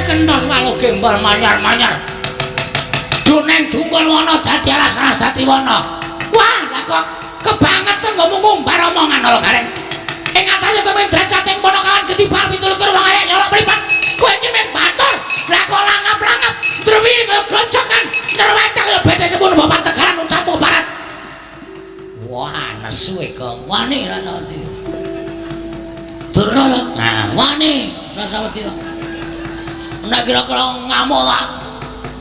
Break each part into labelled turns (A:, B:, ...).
A: kentos walu gembal manyar-manyar. Duneng dungkul wana dadi alas-alas dadi wana. Wah, lah kok kebangetan ngomong ngumbar omongan lho Gareng. Ing atase kowe drajating ponokawan ketibal 17 wong arek nyolok mripat. Kowe iki men batur. Lah kok langap-langap drwi kaya grojokan. Nerwetek ya bece sepun bapak tegaran ucapmu barat. Wah, nesu kok wani ra tadi. Durna to. Nah, wani Sasawati to. Nek kira-kira ngamuk tak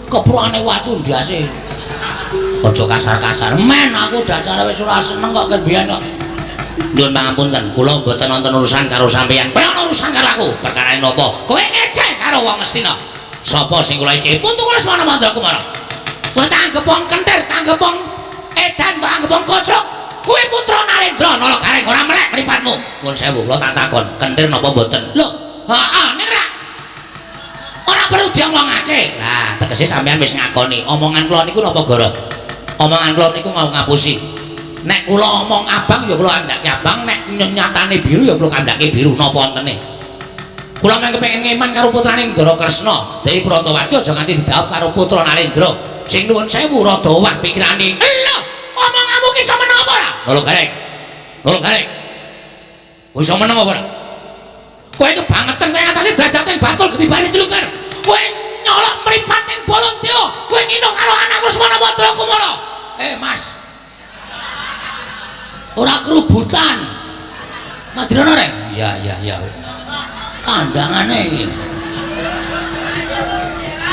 A: kepruane watu ndase. Aja kasar-kasar men aku dasare wis ora seneng kok kebiyen kok. Nyuwun pangapunten, kula mboten wonten urusan karo sampeyan. Kowe ana urusan karo aku, perkarane napa? Kowe ngeceh karo wong Ngastina. Sapa sing kula eceh? Putu kula Semana Mandrakumara. Kowe tanggepong kentir, tanggepong edan, tanggepong kocok. Kowe putra Narendra nala Gareng ora melek mripatmu. Nuwun sewu, kula tak takon, kentir napa mboten? Lho, heeh, nek ra ora perlu diomongake. Lah, tegese sampeyan wis ngakoni, omongan kula niku napa goro? Omongan kula niku mau ngapusi. Nek kula omong abang ya kula andhake abang, nek nyatane biru ya kula kandhake biru napa wontene. Kula mung kepengin ngeman karo putrane Ndara Kresna, Dewi Bratawati aja nganti didhawuh karo putra Narendra. Sing nuwun sewu rada owah pikirane. Lho, omonganmu ki iso meneng apa ora? Lho Gareng. Lho Gareng. Kowe iso meneng apa ora? Kowe kebangetan kowe ngatasi drajating batul ketibane Tluker. Kowe nyolok mripating Baladewa. Kowe nginung karo anakku Semana Mandrakumara. Mas. Ora kerubutan. Madrana Reng? Ya. Kandangane iki.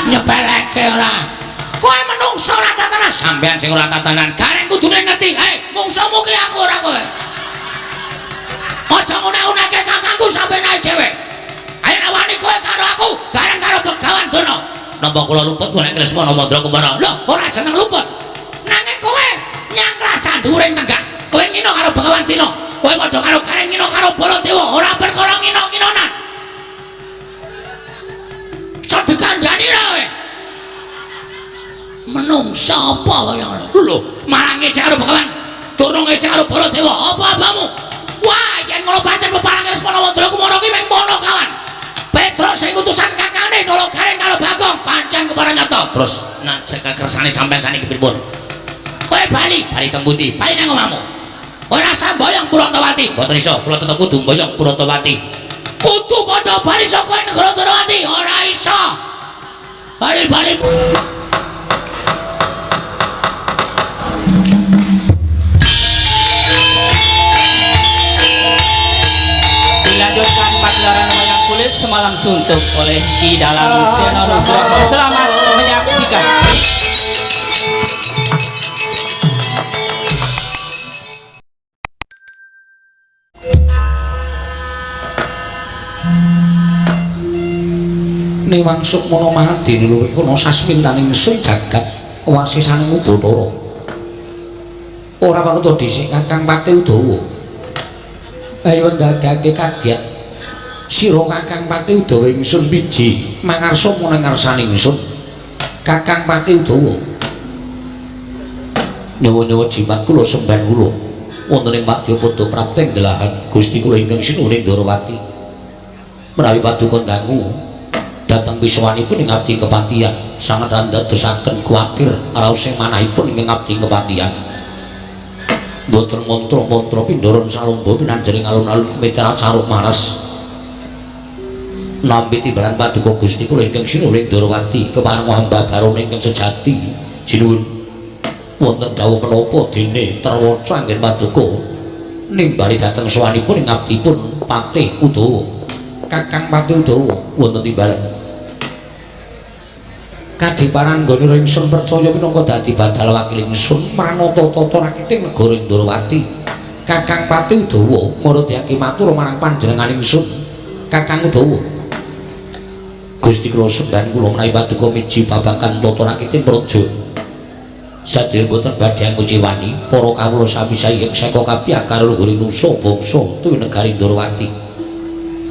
A: Nyepeleke ora. Kowe menungso ora tatanan. Sampeyan sing ora tatanan, Gareng kudune ngerti. Mungsumu ki aku ora kowe. Aja ngune-uneke kakangku sampe naik dhewe. Ayo nawani kowe karo aku, Gareng karo Begawan Dono. Napa kula luput kowe nek Semana Mandrakumara? Lho, ora seneng luput. Nanging kowe nyangklasan dhuwuring tenggak. Kowe ngino karo Begawan Dina, kowe padha karo Gareng ngino karo Baladewa, ora perkara ngino-nginonan. Sedekandani ra kowe. Menungsa apa kaya ngono? Lho, marang ngecek karo Begawan, durung ngecek karo Baladewa, apa abamu? Wah, yen ngono pancen peparangan Semana Mandrakumara ki mung pono kawan. Petruk sing utusan kakangane Nala Gareng karo Bagong pancen kepareng nyata. Terus nek kersane sampean saniki pripun? Kowe bali teng pundi? Bali nang omahmu. Kowe rasa mboyong Puratawati. Mboten iso, kula tetep kudu mboyong Puratawati. Kudu padha bali saka negara Puratawati, ora iso. Bali.
B: Dilanjutkan pagelaran wayang kulit semalam suntuk oleh Ki Dalang Sena Nugroho. Selamat menyaksikan.
A: Niwangsuk Manamadi lho iku ana sasmintaning sing jagat wasisaning Udatara. Ora panut dhisik Kakang Pati Udawa. Ayo ndadake kaget. Sira Kakang Pati Udawa ingsun biji mangarsa meneng ngarsaning ingsun. Kakang Pati Udawa. Nyawa-nyawa jimat kula sembah kula wonten ing Madyapada prapting delahan Gusti kula ingkang sinuhing Ndarawati. Menawi paduka dangu dateng pisuwanipun ing abdi kepatihan sanget ndadosaken kuwatir raos sing manahipun ing abdi kepatihan. Mboten mantra-mantra pindharan salomba pinanjering alun-alun kumitra caruk maras. Nampi timbalan paduka Gusti kula ingkang sinuhing Ndarawati kepareng hamba garwana ingkang sejati sinuwun wonten dawuh menapa dene terwaca anggen paduka nimbali dhateng sawanipun ing abdipun Patih Udawa. Kakang Pati Udawa wonten timbalan kadiparan nggone ingsun percaya minangka dadi badal wakil ingsun manata tata rakiting negara Ndarawati. Kakang Pati Udawa maradhyake matur marang panjenengan ingsun Kakang Udawa. Gusti kula sembah kula menawi paduka miji babagan tata rakiting praja sadaya boten badhe angkuciwani para kawula sami saking saka kapiyakar luhuring nusa bangsa tuwin negari Ndarawati.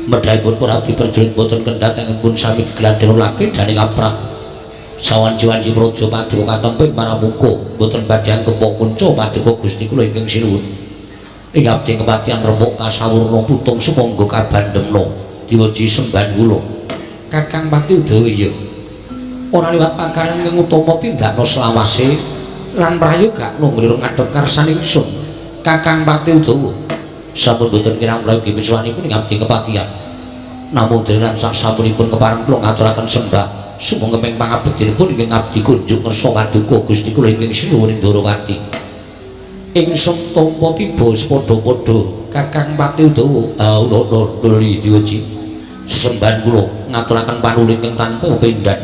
A: Medhaipun para diperjulit boten kendhatengen pun sami gegladhen laki daning aprat sawan-jiwanji praja paduka katempe paramuka boten badhe angkepung punca paduka Gusti kula ingkang sinuwun ing abdi kepatihan remuk kasawurna putung sumangga kabandhemna diwaji sembah kula Kakang Pati Udawa ya. Ora liwat pakaran kang utama tindakno selawase lan prayoga nungglir ngadhep karsane ingsun. Kakang Pati Udawa sampun boten kirang prayogi wiswanipun ing abdi kepatihan. Namung denan sasampunipun kepareng kula ngaturaken sembah sumangga ping pangabektinipun ing abdi kunjuk ngersa paduka Gusti kula ing sinuwuning Ndorowati. Ingsun tampa tiba padha-padha Kakang Pati Udawa. Lho diuji. Sesembahan kula ngaturaken panuwun ing tanpa pendan.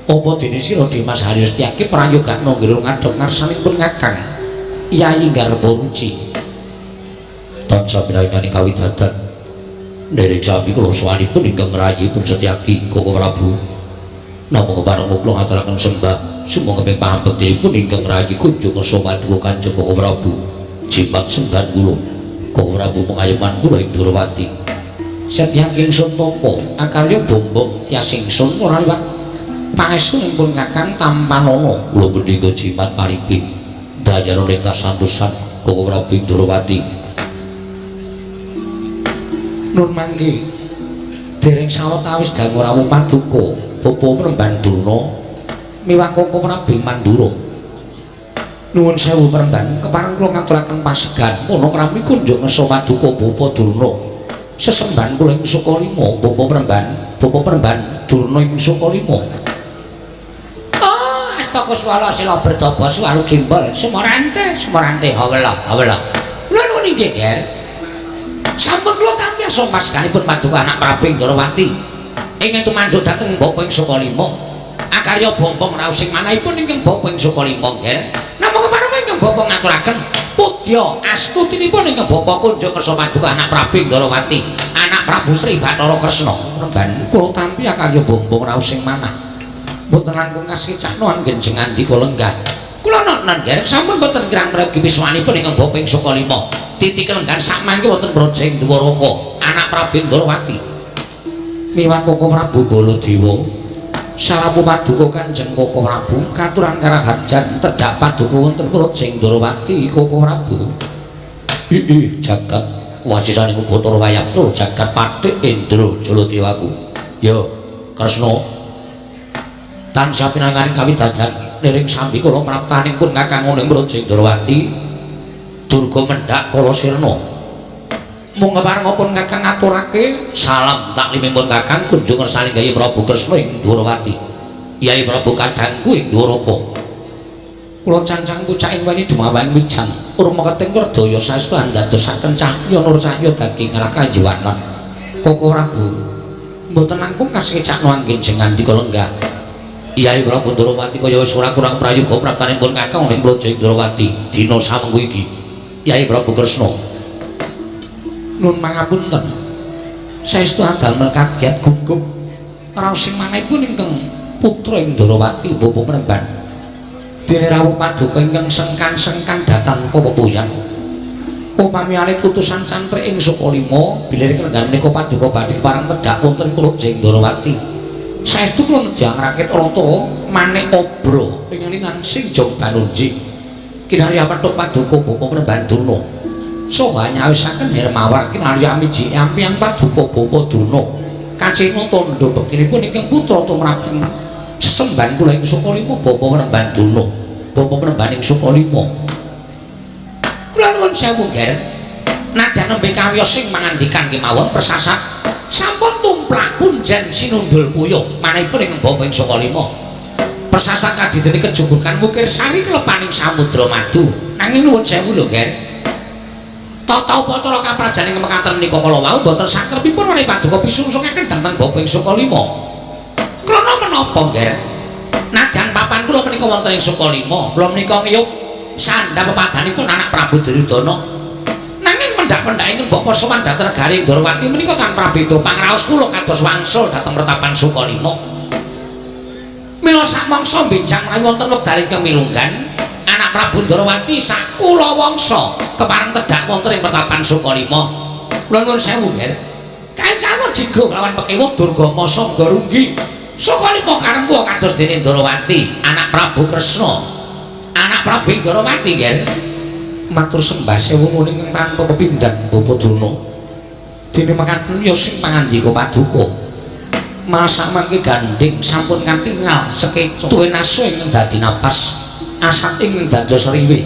A: Apa dene sira Dimas Haryostiaki prayoga nggih ngadhep ngarsanipun Kakang Yayi Garbaruci. Tansah pinayani kawidadan. Derek sami kula sawanipun ingkang rayi pun Setyaki Koko Prabu. Namung pareng kula ngaturaken sembah sumangga ping pambektinipun ingkang rayi kunjuk ngersa paduka Kanjeng Koko Prabu. Jimat sembahan kula Koko Prabu pengayoman kula ing Ndorowati. Setyaki ingsun tampa akarya bombong tias ingsun ora liwat pangestunipun Kakang Tampanana. Kula punika jimat paripin dayana ing kasantosan Koko Prabu ing Ndorowati. Nun mangke dereng sawetawis dangu rawuh paduka Bapa Premban Durna miwah Koko Prabu Mandura. Nuwun sewu Premban, kepareng kula ngaturaken pasegan ana krami kunjuk ngersa paduka Bapa Durna. Sesembahan kula ing Sukalima Bapa Premban Durna ing Sukalima. Oh, astaka swala sila bertapa swalu gimbal semorante hawala. Lha nuwun inggih, Ger. Sampun kula tampi asa paseganipun paduka anak Prabu Ndorowati ingkang tumandhut dhateng Bapa ing Sukalima. Akarya bombong raos sing manahipun ingkang Bapa ing Sukalima, Ger. Namung kepareng ingkang Bapa ngaturaken pudya astutinipun ingkang Bapa kunjuk kersa paduka anak Prabu Ndorowati, anak Prabu Sri Bathara Kresna. Remban kula tampi akarya bombong raos sing manah. Mboten langkung kasicakno anggenjeng andika lenggah. Kula nenten, Ger, sampun mboten kirang prayogi wiswanipun ingkang Bapa ing Sukalima. Titik lenggan sak mangke wonten Brajeng Dwaraka, anak Prabu Ndorowati. Miwah Koko Prabu Baladewa sarapu paduka Kanjeng Koko Prabu katuran karaharjan tedhak paduka wonten Brajeng Ndorowati Koko Prabu. Jagat wasisaning Bathara Wayakna jagat Pathik Indra Jaladewaku. Ya, Kresna. Tansah pinangaring kawidadan nering sambi kula praptanipun Kakang ing Brajeng Ndorowati. Durga mendhak kala sirna. Mung keparengipun Kakang ngaturake salam taklimipun Kakang kunjung ngersani Yayi Prabu Kresna ing Ndorowati. Yayi Prabu kadangku ing Dwaraka. Kula cancang kucak ing wani dumawang wijang urma keting Werdaya saestu andadosaken cahya nur cahya daging rakajiwanan. Koko Prabu mboten langkung kasecakno anggenjeng andika lenggah. Yayi Prabu Ndorowati kaya wis ora kurang prayoga praptanipun Kakang ing Brajeng Ndorowati dina samengko iki. Yayi Prabu Kresna nun mangapunten saestu adamel kaget gugup raos sing manahipun ingkang putra ing Ndorowati Bapa Premban dene rawuh paduka ingkang sengkan-sengkan datan pepuyan upami alit utusan cantrik ing Sukalima biliring lenggan menika paduka badhe parang tedhak wonten Brajeng Ndorowati saestu kula nedhang rakit rata manik obro ingkang sing jog banunji kinarya petuk paduka Bapa Premban Durna saha nyawisaken Hermawar kinarya miji ampiang paduka Bapa Durna kacena tandha bektinipun ingkang putra tumraping sesembahan kula ing Sukalima Bapa Premban Durna Bapa Premban ing Sukalima. Kula nuwun sewu, Ger, nadyan nembe kawiyos sing mangandikan kemawon persasat sampun tumplak punjen sinundul puyuh manahipun ing Bapa ing Sukalima. Persasat kadidene kejubukan Wukir Sari kelepaning Samudra Madu. Nanging nuwun sewu lho, Ger. Tata upacara kaprajan ing mekaten menika kala wau boten sakrepipun menawi paduka pisungsungaken dhateng Bapa ing Sukalima. Krana menapa, Ger? Nadyan papan kula menika wonten ing Sukalima, kula menika ngiyup sandha pepadanipun anak Prabu Duryudana. Nanging pendak-pendak ingkang Bapa sowan dhateng negari Ndorowati menika tanpa beda pangraos kula kados wangsul dhateng pretapan Sukalima. Mila samangsa benjang menawi wonten wekdal ingkang milunggan anak Prabu Ndorowati sakula wangsa kepareng tedhak wonten ing pretapan Sukalima. Kula nuwun sewu, Ger. Kancana jigo kelawan Pekewuh Durgama Sangga Runggi. Sukalima karengku kados dene Ndorowati, anak Prabu Kresna. Anak Prabu Ndorowati, Ger. Matur sembah sewu muning tanpa pepindhan Bapa Durna. Dene mekaten ya sing pangandika paduka. Masak mangke gandeng sampun katingal sekeco tuwe nasu ingkang dadi napas asat ingkang dados riwe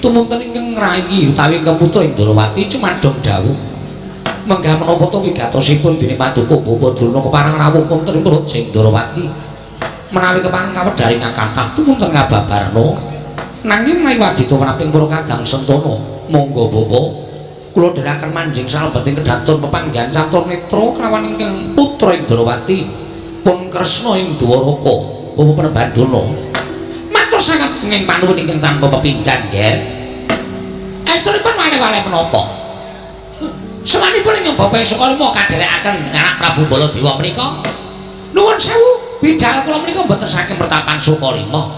A: tumunten ingkang ngrayi utawi ingkang putra Indrawati cumadhong dawuh menggah menapa to wigatosipun dening Paduka Bapa Durna keparang rawuh wonten ing Perut Indrawati menawi keparang kawedharing kathah tumunten ngababarna nanging menawi wadita menaping para kadang sentana monggo Bapa kula dherekaken manjing salebeting kedaton pepanggihan catur netra kelawan ingkang putra Indrawati pun Kresna ing Dwaraka Bapa Pranabandana matur sanget ing panuwun ingkang tanpa pepindhan nggih estunipun wale-wale menapa sawanipun ing Bapak Sukalima kadherekaken anak Prabu Baladewa menika nuwun sewu bidhal kula menika mboten saking pertapan Sukalima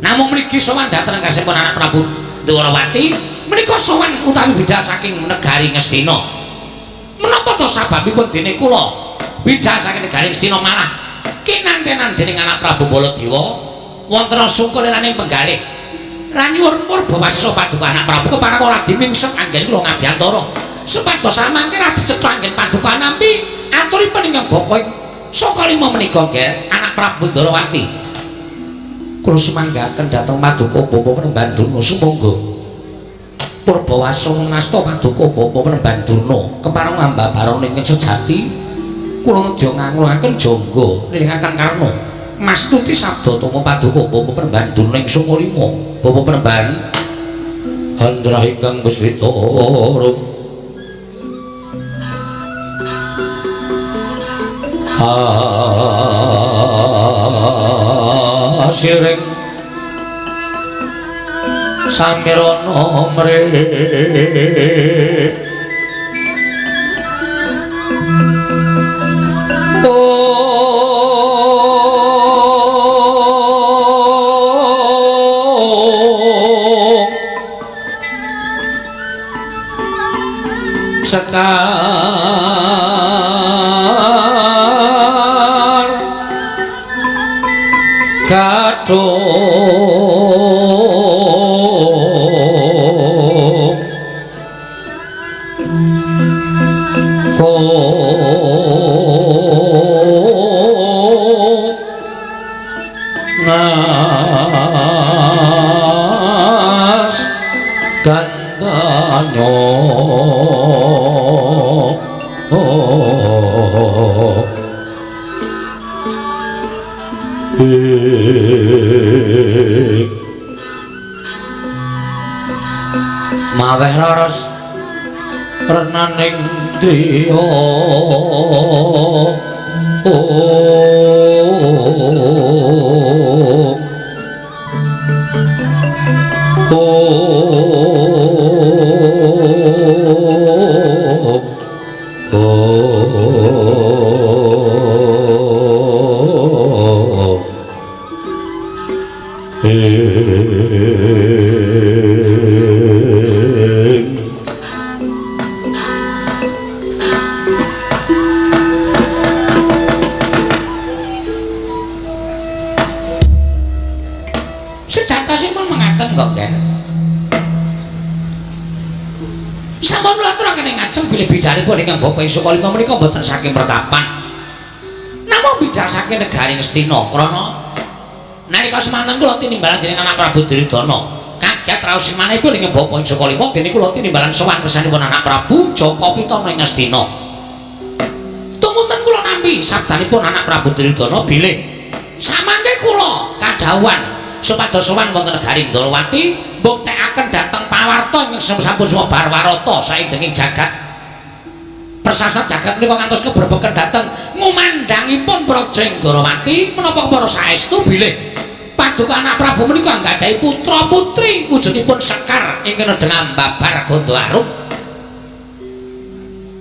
A: namung mriki sowan dhateng kasipun anak Prabu Dwarawati menika sowan utawi bidhal saking negari Ngastina. Menapa to sababipun dene kula bidhal saking negari Ngastina malah kinantenan dening anak Prabu Baladewa wonten sungkuliraning penggalih. Lan nyuwun purba wasesa Paduka anak Prabu keparang ora dimingsek anggen kula ngabiyantara. Supados samangke ra dicetha anggen Paduka nampi aturipun ingkang Bapa Sukalima menika nggih anak Prabu Ndrawati. Kula sumanggaken dhateng Paduka Bapa Pranabandana sumangga Purbawasa ngasta Paduka Bapa Pranabandana kepareng ambabaron ingkang sejati kula nedya ngangulaken jangga niringaken karna mastuti sabda tama Paduka Bapa Pranabandana ing Sukalima Bapa Pranabandana handra ingkang beswita sireng samirana mrih sekar kadung ngas gandanya maweh raros renaning driya sejatosipun mengaten kok Ken sampun laturaken ing ajeng bilih bidhalipun ingkang Bapak Sukalima menika boten saking pertapan namung bidhal saking negari Ngastina krana nalika semanten kula tinimbalan dening anak Prabu Duryudana kaget raos manahipun ing Bapak Sukalima dene kula tinimbalan sowan kersanipun anak Prabu Jaka Pitana ing Ngastina tumunten kula nampi sabdanipun anak Prabu Duryudana bilih samangke kula kadhawuhan supados sowan wonten negari Ndrawati mbuktekaken dhateng pawarta ingkang sampun sumebar warata saindenging jagat persasat jagat menika ngantos kebrebeken dhateng ngumandhangipun praja Ndrawati menapa para saestu bilih Paduka anak Prabu menika nggadhahi putra putri wujudipun Sekar ingkang nedheng ambabar Gandhawarum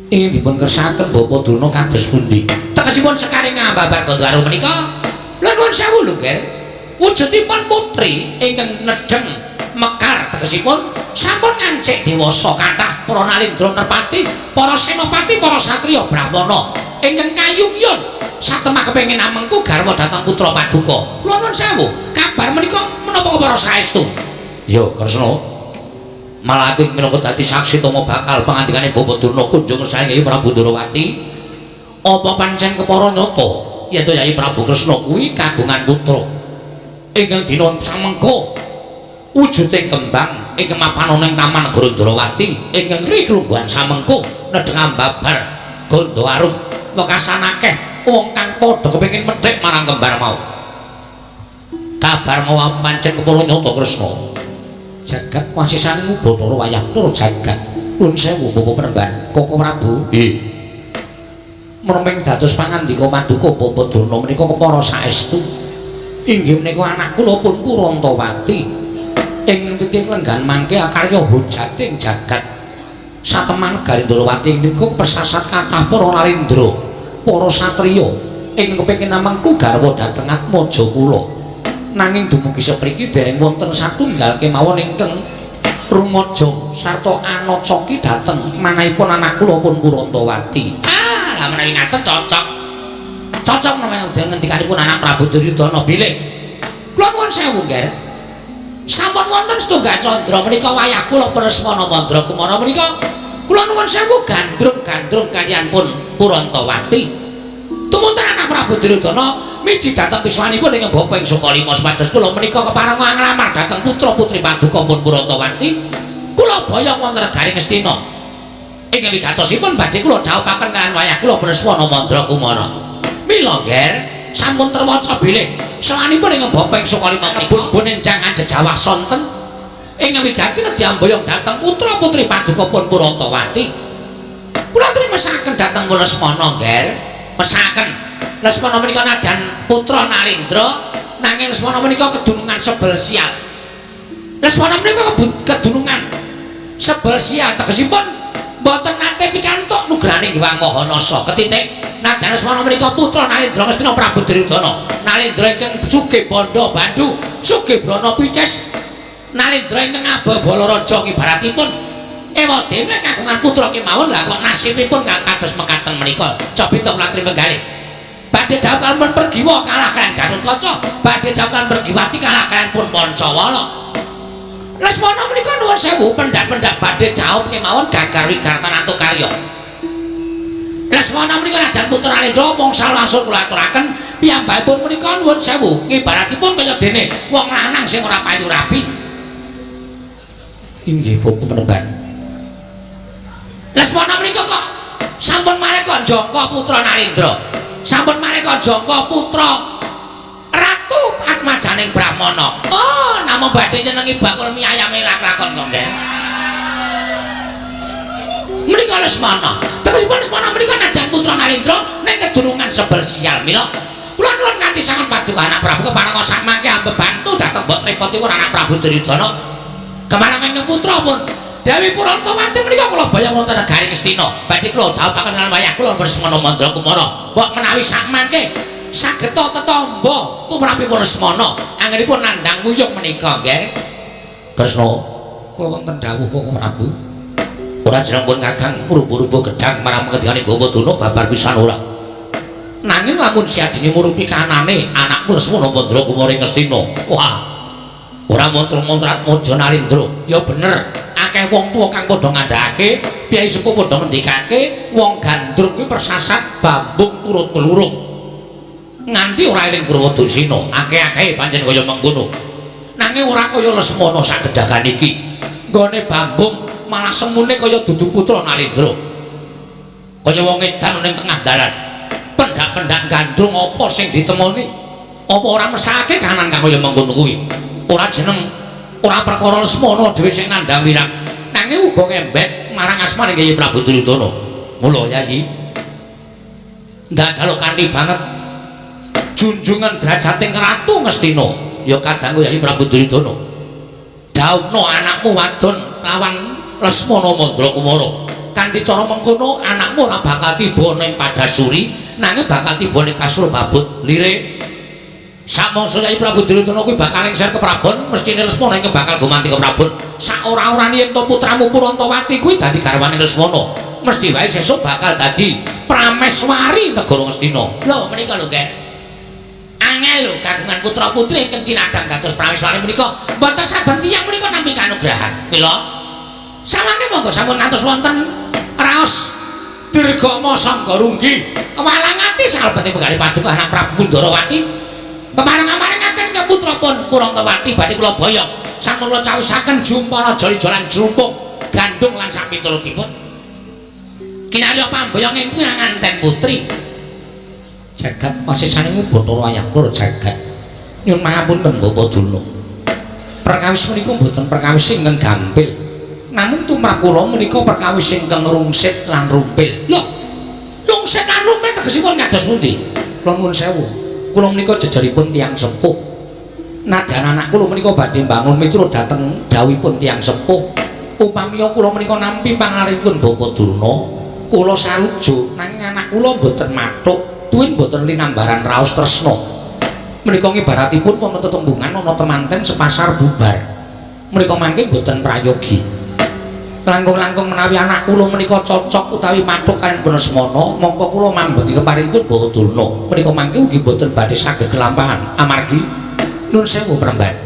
A: ingin dipun kersakaken Bapa Durna kados pundi tegesipun Sekar ingkang ambabar Gandhawarum menika lha nuwun sewu lho Ger wujudipun putri ingkang nedheng mekar tegesipun sampun ngancik dewasa kathah para nalindra nerpati para senopati para satriya brahmana ingkang kayungyon satemah kepengin amengku garwa dhateng putra Paduka kula nuwun sewu kabar menika menapa para saestu ya Kresna malah aku minangka dadi saksi tama bakal pangandikane Bapa Durna kunjung saengga Prabu Ndrawati Apa pancen kepara nyata yen to Yai Prabu Kresna kuwi kagungan putra ingkang dina samengko wujude kembang ing mapan ing Taman Negara Indrawati ingkang riklungguhan samengko nedheng ambabar gondo arum wekasan akeh wong kang padha kepengin medhek marang kembar mau. Kabar mau pancen kepara nyata Kresna. Jagat wasisane Bathara wayah tur jagat. Nuwun sewu Bapak Penemban, Koko Prabu. Nggih. Mremeng dados pangandika Paduka Bapak Durna menika kepara saestu. Inggih menika anak kula pun Kurantawati. Ing titik lenggan mangke akarya hujating jagat. Satemah negari Indrawati menika persasat kathah para narendra, para satriya ing kepengin namangku garwa dhateng atmaja kula. Nanging dumugi sepriki dereng wonten satunggal kemawon ingkang rumaja sarta anacoki dhateng manahipun anak kula pun Kurantawati. Lah menawi ngaten cocok. Cocok menawi ngendikanipun anak Prabu Duryudana bilih. Kula nuwun sewu, Nger. Sampun wonten setunggal candra menika wayah kula Lesmana Mandra Kumara menika. Kula nuwun sewu gandrung-gandrung kaliyan pun Kurantawati. Tumunten anak Prabu Duryudana miji dhateng piswanipun ing Bapa ing Sukalima supados kula menika kepareng nglamar dhateng putra-putri Paduka pun Kurantawati. Kula boyong wonten negari Ngastina. Ing wigatosipun badhe kula dhawuhaken kaliyan wayah kula Lesmana Mandra Kumara. Mila Nger, sampun terwaca bilih sawanipun ing Bapa ing Sukalima pun enjang jejawah sonten ing wigati nedhi amboyong dhateng putra-putri Paduka pun Kurantawati. Kula trimesaken dhateng Lesmana Nger, mesaken Lesmana menika nadyan putra Nalendra nanging Lesmana menika kedunungan sebel sial. Lesmana menika kedunungan sebel sial tegesipun mboten nate pikantuk nugrahane Hyang Mahanasa ketitik nadyan Lesmana menika putra Nalendra Ngastina Prabu Duryudana. Nalendra ingkang sugih bandha bandhu, sugih brana pices. Nalendra ingkang ababala raja ibaratipun ewa dene kagungan putra kemawon. Lah kok nasibipun kados mekaten menika. Cobi to kula trimenggale. Badhe dawuh pun Pergiwa kalah kaliyan Gatotkaca, badhe dawuh Pergiwati kalah kaliyan pun Pancawala. Lesmana menika nuwun sewu pendak-pendak badhe jawab kemawon gagar wigartan antuk karya. Lesmana menika nadyan putra Nalendra wangsul langsung kula aturaken piyambakipun menika nuwun sewu ibaratipun kaya dene wong lanang sing ora payu rabi. Inggih Bapak Penemban. Lesmana menika kok sampun malih Jangka putra Nalendra. Sampun malih Jangka putra Ratu Atmajaning Brahmana. Oh, namung badhe nyenengi bakul mie ayam rak lakon kok, Nggih. Menika Lesmana. Tegesipun Lesmana menika nadyan putra Nalendra ning kedurungan sebel sial. Mila kula nuwun kanthi sanget Paduka anak Prabu kepareng sak mangke ambebantu dhateng mbok repotipun anak Prabu Duryudana. Kepareng ing putra pun Dewi Kurantawati menika kula bayang wonten negari Ngastina. Badhe kula dhawuhaken kaliyan wayah kula Lesmana Mandra Kumara. Mbok menawi sak mangke sageta tetamba tumrapipun Lesmana anggenipun nandhang wuyung menika nggih. Kresna, kula wonten dawuh Koko Prabu. Ora jeneng pun Kakang rubu-rubu gedhang marang pengendikane Bawa Duna babar pisan ora. Nanging lamun siadine murupi kanane anakmu Lesmana Mandra Kumara ing Ngastina. Wah, ora montro-montrat Mojo Nalendra. Ya bener, akeh wong tuwa kang padha ngandhakake, piyai sepuh padha ngendikake wong gandrung kuwi persasat bambung turut melurung. Nganti ora eling Purwadasina, akeh-akehe pancen kaya mengkono. Nanging ora kaya Lesmana sak gedhagan iki. Nggone bambung malah semune kaya dudu putra Nalendra. Kaya wong edan ning tengah dalan. Pendak-pendak gandrung apa sing ditemoni? Apa ora mesake kahanan kang kaya mengkono kuwi? Ora jeneng, ora perkara Lesmana dhewe sing nandhang wirang. Nanging uga ngembek marang asmane Kyai Prabu Duryudana. Mula Yayi, ndak jaluk kanthi banget junjungan derajating Ratu Ngastina ya kadangku Kyai Prabu Duryudana. Dhawuhna anakmu wadon lawan Lesmana Mandra Kumara. Kanthi cara mengkono anakmu ora bakal tiba ning Padasuri, nanging bakal tiba ning Kasur Babut Lirik. Samangsa Kyai Prabu Duryudana kuwi bakal lengser ke Prabon, mestine Lesmana iki bakal gumanti ke Prabon. Sak ora-orane yen to putramu Purantawati kuwi dadi garwane Lesmana, mesti wae sesuk bakal dadi prameswari negara Ngastina. Lho menika lho, Nggih. Angel lho kagungan putra-putri ingkang cinadang dados prameswari menika. Mboten saben tiyang menika nampi kanugrahan. Mila samangke monggo sampun ngantos wonten raos Dirgama Sangga Runggi walangati salebete penggalih paduka anak Prabu Ndarawati kemareng-marengaken ke putrapun Kurantawati badhe kula boyong sampun kula cawisaken jumpara joli-jolan jrumpung gandung lan sak miturutipun kinarya pamboyong ing nganten putri jagat pasisanipun Bathara Wayangkura jagat nyuwun pangapunten Bapak Duna perkawis menika mboten perkawis ingkang gampil namun tumrap kula menika perkawis ingkang rungsit lan rumpil. Lho, rungsit lan rumpil tegesipun kados pundi? Kula nuwun sewu. Kula menika jejeripun tiyang sepuh. Nadyan anak kula menika badhe mbangun miturut dhateng dawuhipun tiyang sepuh. Upamiya kula menika nampi pangaripun Bapak Durna, kula sarujuk nanging anak kula mboten mathuk, tuwin mboten linambaran raos tresna. Menika ngibaratipun wonten tetembungan ana temanten sepasar bubar. Menika mangke mboten prayogi. Langkung-langkung menawi anak kula menika cocok utawi mathuk kaliyan Panasmana, mongko kula mambeti keparingipun Bawa Durna. Menika mangke ugi boten badhe saged kelampahan amargi nuwun sewu premban.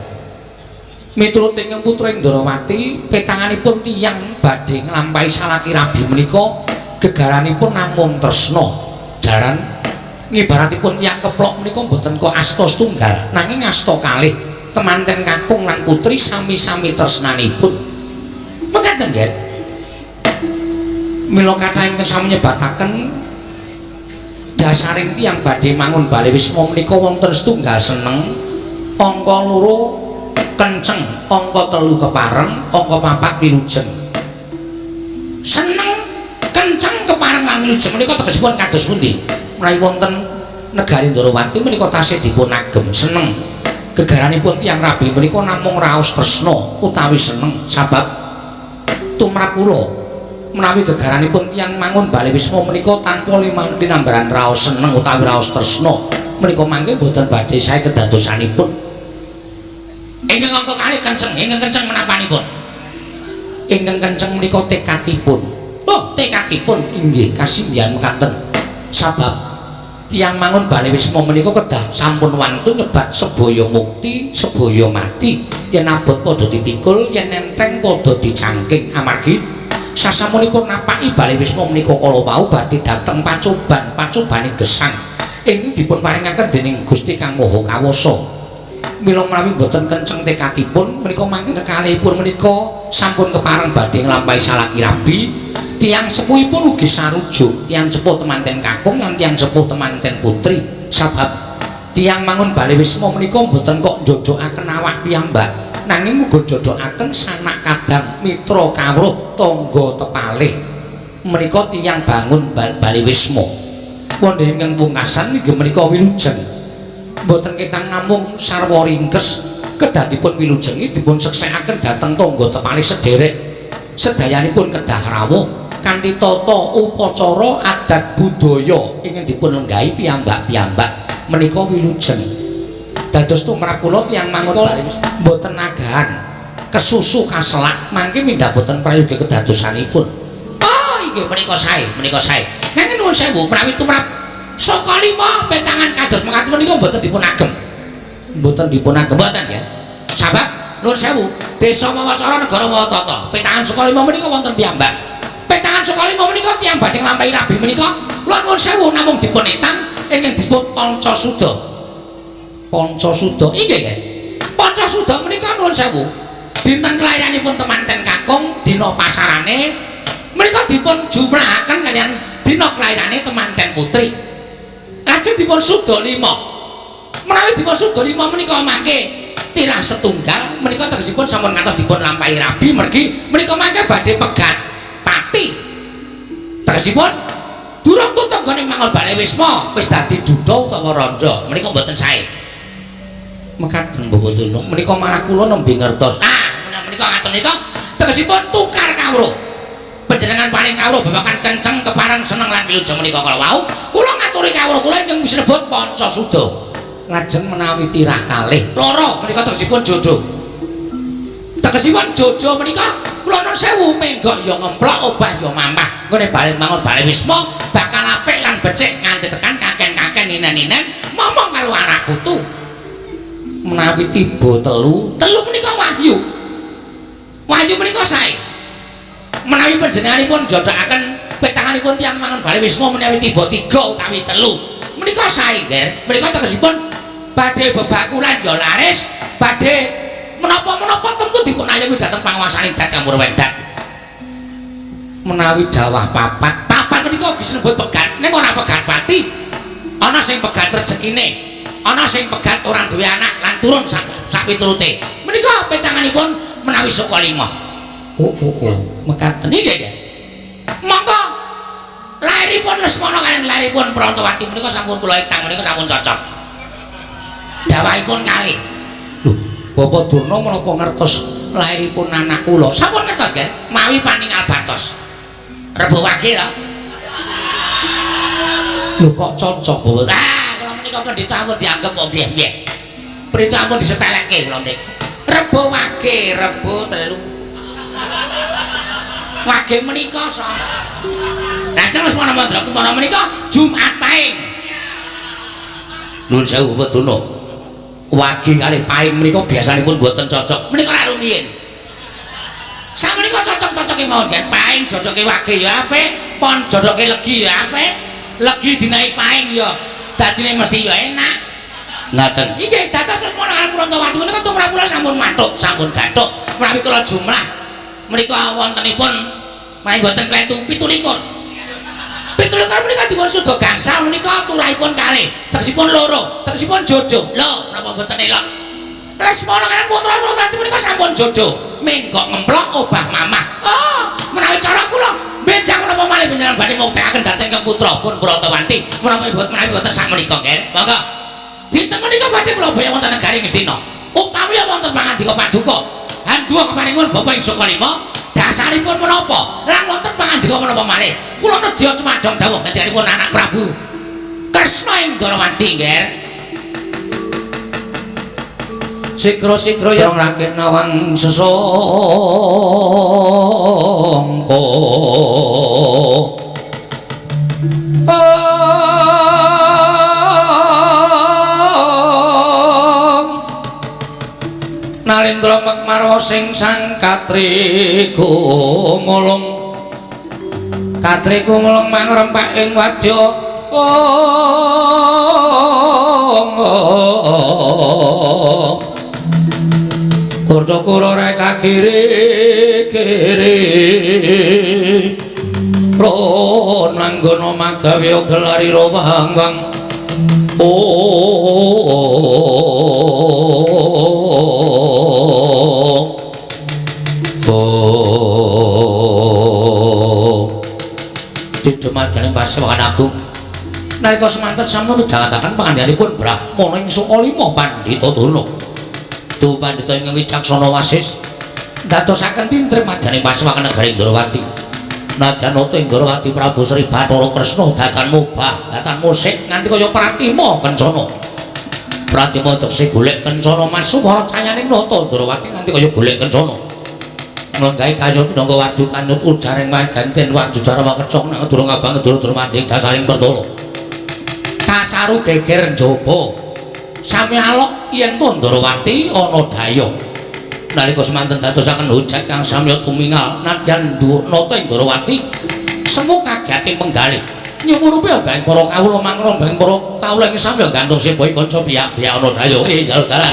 A: Miturut ingkang putra Ndarawati, petanganipun tiyang badhe nglampahi salaki rabi menika gegaranipun namung tresna. Jaran ngibaratipun tiyang keplok menika boten kok asta setunggal, nanging asta kalih. Temanten kakung lan putri sami-sami tresnanipun. Mekaten nggih. Mila kathah ingkang sami nyebataken dasaring tiyang badhe mangun Bali Wisma menika wonten setunggal seneng, angka 2 kenceng, angka 3 kepareng, angka 4 wilujeng. Seneng, kenceng, kepareng lan wilujeng menika tegesipun kados pundi? Menawi wonten negari Ndarawati menika tasih dipun agem seneng. Gegaranipun tiyang rabi menika namung raos tresna utawi seneng sabab tumrap kula menawi gegaranipun tiyang mangun Bali Wisma menika tanpa linambaran raos seneng utawi raos tresna menika mangke boten badhe sae kedadosanipun ingkang angka kalih kenceng ingkang kenceng menapanipun ingkang kenceng menika tekadipun tekadipun inggih kasinggihan mekaten sabab tiyang mangun Bali Wisma menika kedah sampun wantu nyebat sebaya mukti sebaya mati yen abot padha dipikul yen enteng padha dicangking amargi sasamunipun napaki Bali Wisma menika kala wau badhe dhateng pacobaning gesang ingkang dipun paringaken dening Gusti Kang Maha Kawasa mila menawi boten kenceng tekadipun menika mangke kekalihipun menika sampun kepareng badhe nglampahi salaki rabi tiyang sepuhipun ugi sarujuk tiyang sepuh temanten kakung lan tiyang sepuh temanten putri sabab tiyang mangun Bali Wisma menika mboten kok njojokaken awak piyambak nanging uga njojokaken sanak kadang mitra kawruh tangga tepalih menika tiyang bangun Bali Wisma wonten ingkang pungkasan inggih menika wilujeng mboten ketang namung sarwa ringkes kedadipun wilujeng dipun seksekaken dhateng tangga tepalih sederek sedayanipun kedah rawuh kanthi tata upacara adat budaya ingkang dipun lenggahi piyambak-piyambak menika wilujeng. Dados tumrap kula tiyang mangun mboten nagahan kesusu kaselak mangke mindhah boten prayogi kedadosanipun. Oh, inggih menika sae, menika sae. Nanging nuwun sewu menawi tumrap saka 5 petangan kados mekaten menika boten dipun agem. Boten dipun agem boten ya. Sabab nuwun sewu, desa mawacara negara mawa tata. Petangan saka 5 menika wonten piyambak. Petangan saka 5 menika tiyang badhe nglampahi rabi menika kula nuwun sewu namung dipun etang ingkang disebut Pancasuda. Pancasuda inggih nggih. Pancasuda menika nuwun sewu dinten kelahiranipun temanten kakung dina pasarane menika dipun jumlahaken kaliyan dina kelahirane temanten putri. Lajeng dipun suda 5. Menawi dipun suda 5 menika mangke tirah setunggal menika tegesipun sampun ngantos dipun lampahi rabi mergi menika mangke badhe pegat pati tegesipun durung tutuk gone mangun Bali Wisma wis dadi duda utawa ranja menika mboten sae mekaten Bapak Durna menika malah kula nembe ngertos menika ngaten menika tegesipun tukar kawruh panjenengan paring kawruh babagan kenceng kepareng seneng lan wilujeng menika kala wau kula ngaturi kawruh kula ingkang sinebut Pancasuda lajeng menawi tirah kalih loro menika tegesipun jodoh tegesipun jojo menika kula nuwun sewu menggok ya ngemplok obah ya mampah ngene bali mangun Bali Wisma bakal apik lan becik nganti tekan kaken-kaken ninen-ninen momong karo anak putu menawi tiba telu menika wahyu menika sae menawi panjenenganipun jodohaken petanganipun tiyang mangun bali wisma menawi tiba 3 utawi 3 menika sae Nger menika tegesipun badhe bebakulan ya laris badhe menapa-menapa tentu dipun ayomi dhateng panguwasaning Dadang Purwedak menawi dawah papat menika disebut pegat ning ora pegat pati ana sing pegat rezekine ana sing pegat ora duwe anak lan turun sak piturute menika petanganipun menawi saka 5 mekaten nggih monggo lairipun Lesmana kaliyan lairipun Prantawati menika sampun kula etang menika sampun cocok dawahipun kalih lho Bapak Durna menapa ngertos lairipun anak kula sampun ngertos nggih mawi paningal batos Rebo Wage lho lho kok cocok Bapak kula menika pendhita ampun dianggep wong nggih pendhita ampun disepelekke kula menika Rebo Wage Rebo 3 Wage menika lajeng Lesmana Mandra kemana menika Jumat Paing nuwun sewu Bapak Durna Wage kalih Paing menika biasanipun boten cocok menika ra rumiyin samenika cocok-cocoke mawon kan Paing jodoke Wage ya apik pon jodoke Legi ya apik Legi dinaik Paing ya dadine mesti ya enak ngaten nggih dados Lesmana Prantawati menika tumrap kula sampun matuk sampun gathuk menawi kula jumlah menika wontenipun main boten kletu 17 menika dipun suda gangsal menika turahipun kalih tegesipun loro tegesipun jodoh lho napa boten elok Lesmana kan putra Prantawati menika sampun jodoh menggok ngemplok obah mamah menawi cara kula benjang menapa malih panjenengan badhe muktekaken dhateng ke putra pun Prantawati menawi boten sak menika nggih monggo dinten menika badhe kula boyo wonten negari Ngastina upami wonten pangandika paduka handua keparingun Bapak ing saka 5 dasaripun menapa lan wonten pangandika menapa malih kula nedya cumadong dawuh ngendikipun anak Prabu Kresna ing Ndarawati nggih sikra-sikra ya raket nawang sesongko Nalendra Mekmarwa sing sang Katri gumulung mangrempak ing wadya Kurdakura reka kiri Ron nanggono magawe gelari wang-wang Didumadyaning Pasewakan Agung nalika semanten sami midhangetaken pangandhanipun Brahmana ing saka 5 Pandhita Durna Tu pandhita ingkang wicaksana wasis ndadosaken tintrem madyaning Pasewakan Negari Ndarawati nadyan nata ing Ndarawati Prabu Sri Bathara Kresna datan mubah datan musik nganti kaya Pratima Kencana Pratima tekse golek Kencana masumara cayaning nata Ndarawati nganti kaya golek Kencana nggawe kanyut nangka wardu kanyut ujaring ganten wardu jarawa kecok nang durung abang durung manding dasaring pertolo kasaru geger njaba sami alok yen to Ndarawati ana daya nalika semanten dadosaken hujat kang samya tumingal nadyan nata ing Ndarawati semu kagiating penggalih nyumurupi obeng para kawula mangrembeng para kawula ing samya gantung sepoi kanca biyak-biyak ana daya jaluk dalan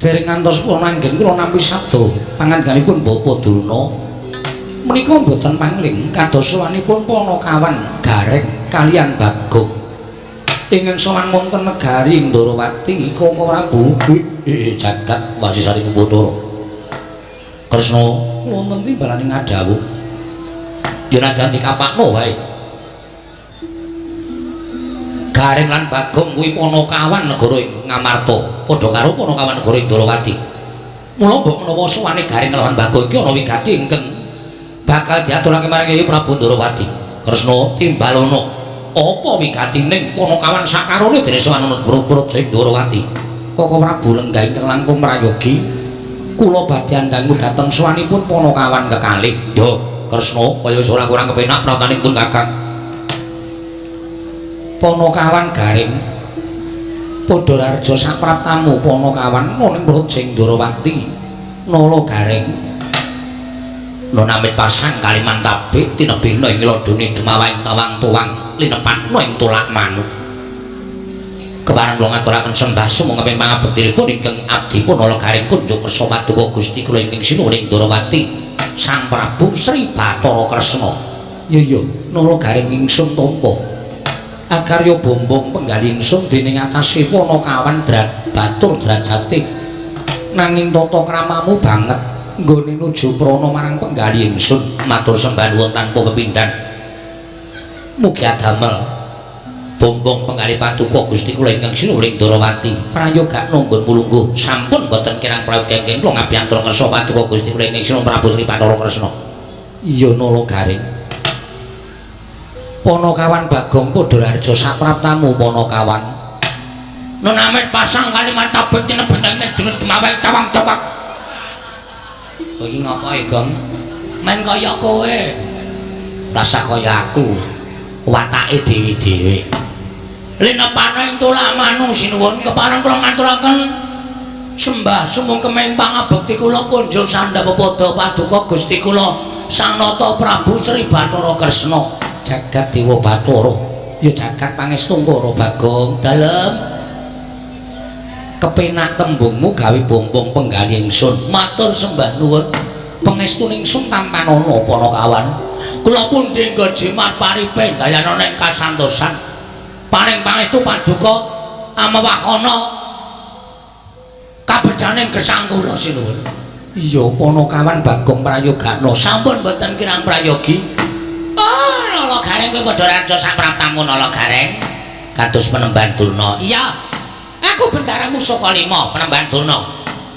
A: dereng ngantos pun anggen kula nampi sabda pangandhanipun Bapak Durna menika mboten pangling kados sowanipun Panakawan Gareng kaliyan Bagong ingkang sowan wonten negari Ndarawati Koko Prabu jagat wasisaring Bathara Kresna wonten timbalaning ngadhawuh yen ajan dikapakno wae Gareng lan Bagong kuwi Panakawan negara ing Ngamarta padha karo Panakawan negara ing Ndarawati Mula mbok menawa suwane Garing kelawan Bagong iki ana wigati ingkang bakal diaturake marang Kyai Prabu Ndarawati. Kresna timbalana apa wigatining Panakawan sakarone dene Swanunut Praja Ndarawati. Koko Prabu lenggah ingkang langkung mrayogi kula badhe andhangu dhateng swanipun Panakawan kekalih. Yo Kresna kaya wis ora kurang kepenak pratanipun Kakang. Panakawan Garing padha raja sapraptamu Panakawan ning Praja Ndarawati. Nala Garing nonamit pasang kaliman tabik tinebihna ing lodone Demawaing tawang tuwang linepatna ing tulak manuk. Kepareng kula ngaturaken sembah sumangga ping pangabektinipun ingkang abdipun Nala Garing kunjuk kersa paduka Gusti kula ingkang sinuhing Ndarawati Sang Prabu Sri Bathara Kresna. Iya Nala Garing ingsun tampa akarya bombong penggali ingsun dening atase Panakawan Batur Drajate nanging tata kramamu banget nggone nuju prana marang penggali ingsun matur sembah nuwun tanpa pepindhan. Mugi adamel bombong penggali paduka Gusti kula ingkang sinuhing Ndarawati prayoga nunggun mulungguh sampun boten kirang prayoga kenging kula ngabiyantur kersa paduka Gusti kula ingkang sinuhing Prabu Sri Bathara Kresna. Iya Nala Garing. Panakawan Bagong padha raja sapraptamu Panakawan. Nonamit pasang kaliman tabik tinebeng dengan Demawaing tawang tuwang. Kowe iki ngapae, Gong? Men kaya kowe. Rasa kaya aku. Watake dhewe-dhewe. Linepane ing tulak manung sinuwun kepareng kula ngaturaken sembah sumungkeming pangabekti kula kunjuk sandhap pepada paduka Gusti kula Sang Nata Prabu Sri Bathara Kresna jagat Dewa Bathara ya jagat pangestungkara Bagong dalem kepenak tembungmu gawe bombong penggali ingsun matur sembah nuwun pangestuning ingsun tampan ana Panakawan kula pun dinggo jimat paripe dayana ning kasantosan paring pangestu paduka amawahana kabejaning gesang kula sinuwun. Iya Panakawan Bagong prayogana sampun boten kirang prayogi. Oh Nala Garing kowe padha raja sapraptamu Nala Garing kados Penemban Durna. Iya aku bendaramu saka 5 Penemban Durna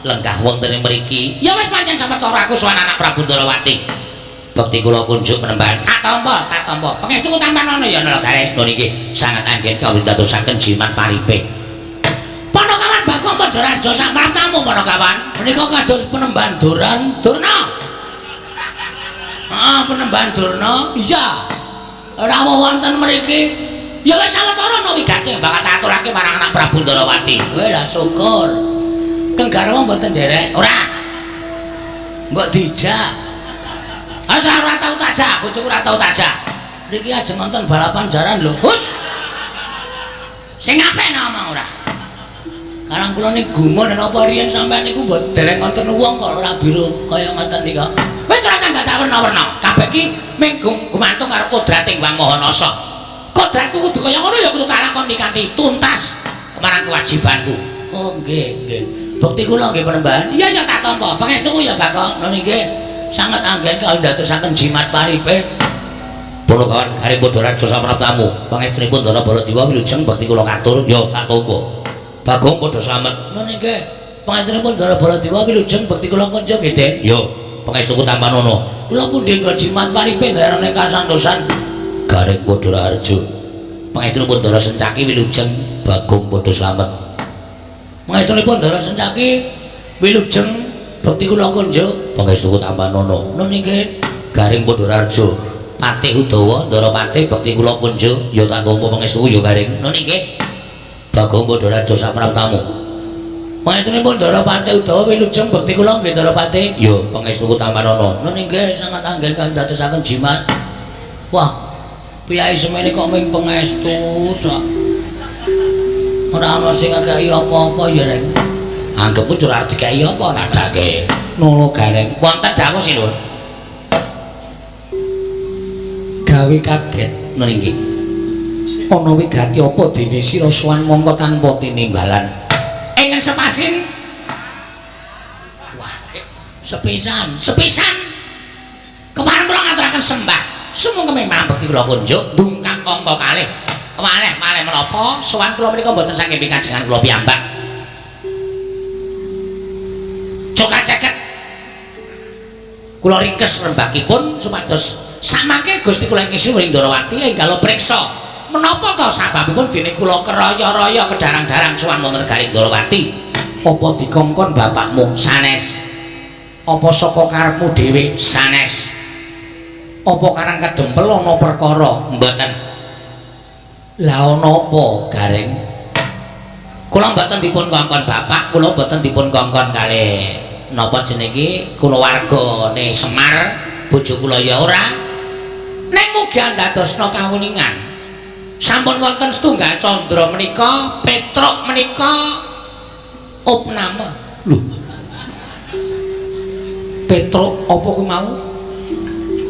A: lenggah wonten ing mriki. Ya wis pancen sawetara aku sowan anak Prabu Ndarawati. Bekti kula kunjuk Penemban. Katampa pangestuku tampan ana ya Nala Garing. Lho niki sangat anggen kawula dadosaken jimat paripe. Panakawan Bagong padha raja sapraptamu Panakawan. Menika kados Penemban Durna. Penemban Durna. Iya. Rawuh wonten mriki. Ya wis sawetara ana wigati bakal aturake marang anak Prabu Ndarawati. Weh lah syukur. Kang garwa mboten nderek. Ora. Mbok dijak. Asa ora tau tajak, bojoku ora tau tajak. Niki ajeng wonten balapan jaran lho. Hus. Sing apik ngomong ora. Karang kula niki gumun napa riyen sampean niku mbok dereng wonten wong kok ora biru kaya ngoten nika. Wis ora sanggah warna-warna. Kabeh iki mung gumantung karo kodrating Wang Mahanasa. Kodratku kudu kaya ngono ya kudu tak lakoni kanthi tuntas marang kewajibanku. Oh nggih. Bukti kula nggih Penemban. Iya ya tak tampa. Pangestuku ya Bagong. Nggih nggih. Sangat anggen kawula dadosaken jimat paripe. Panakawan Garing padha raja sapraptamu. Pangestunipun Ndara Baladewa wilujeng bekti kula katur ya tak tampa. Bagong padha slamet. Nggih. Pangestunipun Ndara Baladewa wilujeng bekti kula kunjuk nggih, Den. Ya, pangestuku tampan ana. Kula pun dinggo jimat paripe ndarane kasantosan. Garing padha raja. Pangestunipun Ndara Sencaki wilujeng Bagong padha slamet. Pangestunipun Ndara Sencaki wilujeng bekti kula kunjuk pangestuku tampan ana. Nggih. Garing padha raja. Patih Udawa Ndara Patih bekti kula kunjuk ya tak tampa pangestuku ya Garing. Nggih. Bagong padha raja sapraptamu. Pangestunipun Ndara Patih Udawa wilujeng bekti kula nggih Ndara Patih. Ya pangestuku tampan ana. Nggih sangat anggen kang dadosaken jimat. Wah, piyai semene kok ming pangestu tok. Ora ana sing nggahi apa-apa ya, Reng. Anggep ora digawe apa nadake. Nala Garing. Wonten dawuh sinuwun. Gawe kaget niki. Ana wigati apa dene sira sowan mongko tanpa tinimbalan. Ingkang sepasin. Wah, sepisan. Kemarin kula ngaturaken sembah. Sumangga memang bekti kula kunjuk bungkak angka kalih. Malih menapa sowan kula menika mboten saking pikajengan kula piyambak. Cokace kula ringkes rembakipun supados samangke Gusti kula ngisi Wuring Ndrawati enggal priksa menapa to sababipun dene kula keraya-raya kedarang-darang sowan wonten Garing Ndrawati. Apa dikongkon bapakmu sanes? Apa saka karepmu dhewe sanes? Apa karang kedempel ana perkara? Mboten. Lah ana apa, Garing? Kula mboten dipun kongkon bapak, kula mboten dipun kongkon kalih napa jenenge kulawargane Semar, bojo kula ya ora. Ning mugi andadosna kawuningan. Sampun wonten setunggal candra menika, Petruk menika opname. Lho. Petruk apa kuwi mau?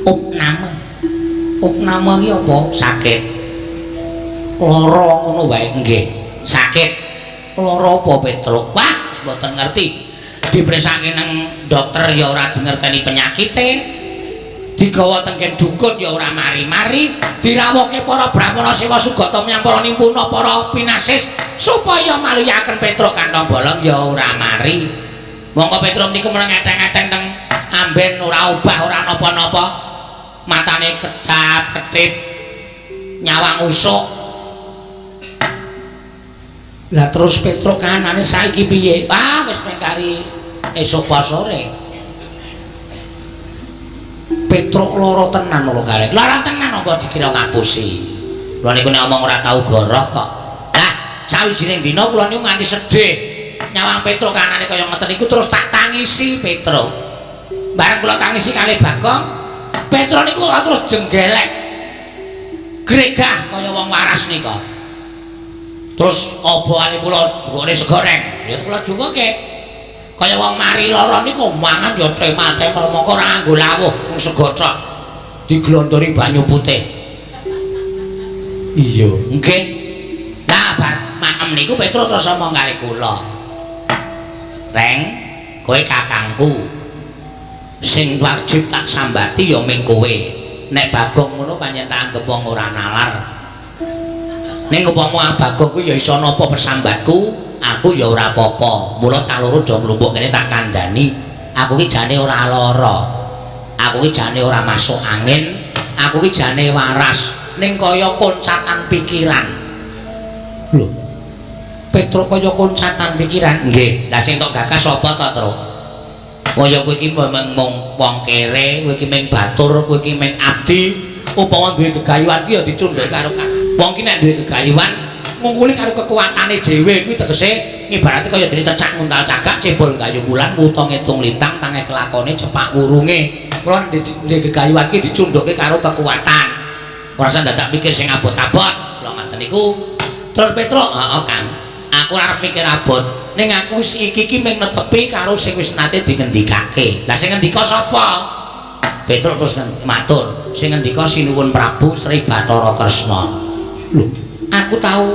A: Opname. Opname iki apa? Sakit. Lara ngono wae nggih. Sakit. Lara apa Petruk? Wah, mboten ngerti. Dipresake nang dokter ya ora dingerteni penyakite. Digawa tengken dukun ya ora mari-mari, dirawuhke para Brahmana Siwa Sugata menyang para nimpuna para pinasis supaya maluyaken Petruk kantong bolong ya ora mari. Monggo Petruk niku meneng ngeteng-ngeteng teng amben ora ubah ora napa-napa. Matane kedap-kedip, nyawang usuk. Lah terus Petruk kanane saiki piye? Ah wis mengkari esuk sore. Petruk lara tenan lho Garing. Lara tenan apa dikira ngapusi. Kula niku nek omong ora tau goroh kok. Lah sawijining dina kula niku nganti sedih. Nyawang Petruk kanane kaya ngeten niku terus tak tangisi Petruk. Bareng kula tangisi kalih Bagong, Petruk niku terus jenggelek. Gregah kaya wong waras nika. Terus obokane kula jukune segoreng. Ya kula jukuke. Kaya wong mari lara niku mangan ya tremal-temel mongko ora nganggo lawuh mung sego tok diglondori banyu putih. Iya, nggih. Lah bar maem niku Petruk terus omong kali kula. Reng, kowe kakangku. Sing wajib tak sambati ya ming kowe. Nek Bagong ngono pancen tak anggap wong ora nalar. Ning upama Bagong kuwi ya iso napa persambatku? Aku ya ora apa-apa. Mula cah loro do mlumpuk kene tak kandhani. Aku ki jane ora lara. Aku ki jane ora masuk angin. Aku ki jane waras. Ning kaya koncatan pikiran. Lho. Petruk kaya koncatan pikiran. Nggih. Lah sing tok gagas sapa to, Truk? Kaya kowe iki mung wong kere, kowe iki mung batur, kowe iki mung abdi. Upama duwe gegayuhan ki ya dicundhuk karo wong ki nek duwe gegayuhan ngungkuli karo kekuatane dhewe kuwi tegese ibaratnya kaya dene cecak nguntal cagak cebol kayu bulan wuta ngitung lintang tange kelakone cepak wurunge. Mula ndek gegayuhan iki dicundhuke karo kekuatan. Ora usah dadak mikir sing abot-abot. Lha ngoten niku. Terus Petruk, heeh Kang. Aku arep mikir abot. Ning aku iki mung netepi karo sing wis nate dingendikake. Lah sing ngendika sapa? Petruk terus matur. Sing ngendika Sinuwun Prabu Sri Bathara Kresna. Lho, aku tahu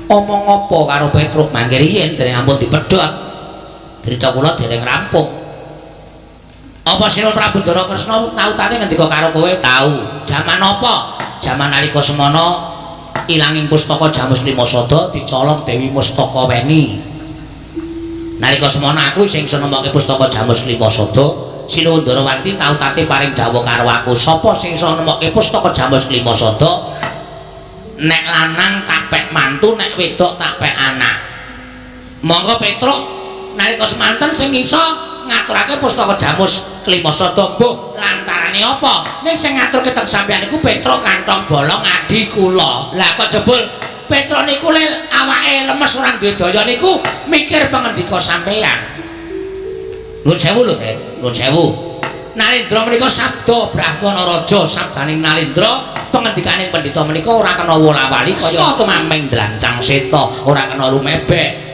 A: omong apa karo Petruk mangke riyen dereng ampun dipedhot. Crita kula dereng rampung. Apa Sinuwun Prabu Ndara Kresna tau tate ngendika karo kowe? Tau. Jaman apa? Jaman nalika semana ilanging pustaka Jamus Limasada dicolong Dewi Mustakaweni. Nalika semana aku sing iso nemokke pustaka Jamus Limasada, Sinuwun Ndrawati tau tate paring dawuh karo aku, sapa sing iso nemokke pustaka Jamus Limasada? Nek lanang tak pek mantu, nek wedok tak pek anak. Monggo Petruk nalika semanten sing iso ngaturake pustaka Jamus Limasada mbuh lantarane apa? Ning sing ngaturke teng sampeyan niku Petruk kantong bolong adi kula. Lah kok jebul Petruk niku awake lemes ora duwe daya niku mikir pangendika sampeyan. Nuwun sewu lho, Dek. Nuwun sewu. Nalindra menika sabda Brahmana Raja, sabdaning Nalindra pengendikaning pendhita menika ora kena wola-wali kaya tumameng drancang seta, ora kena lumebek.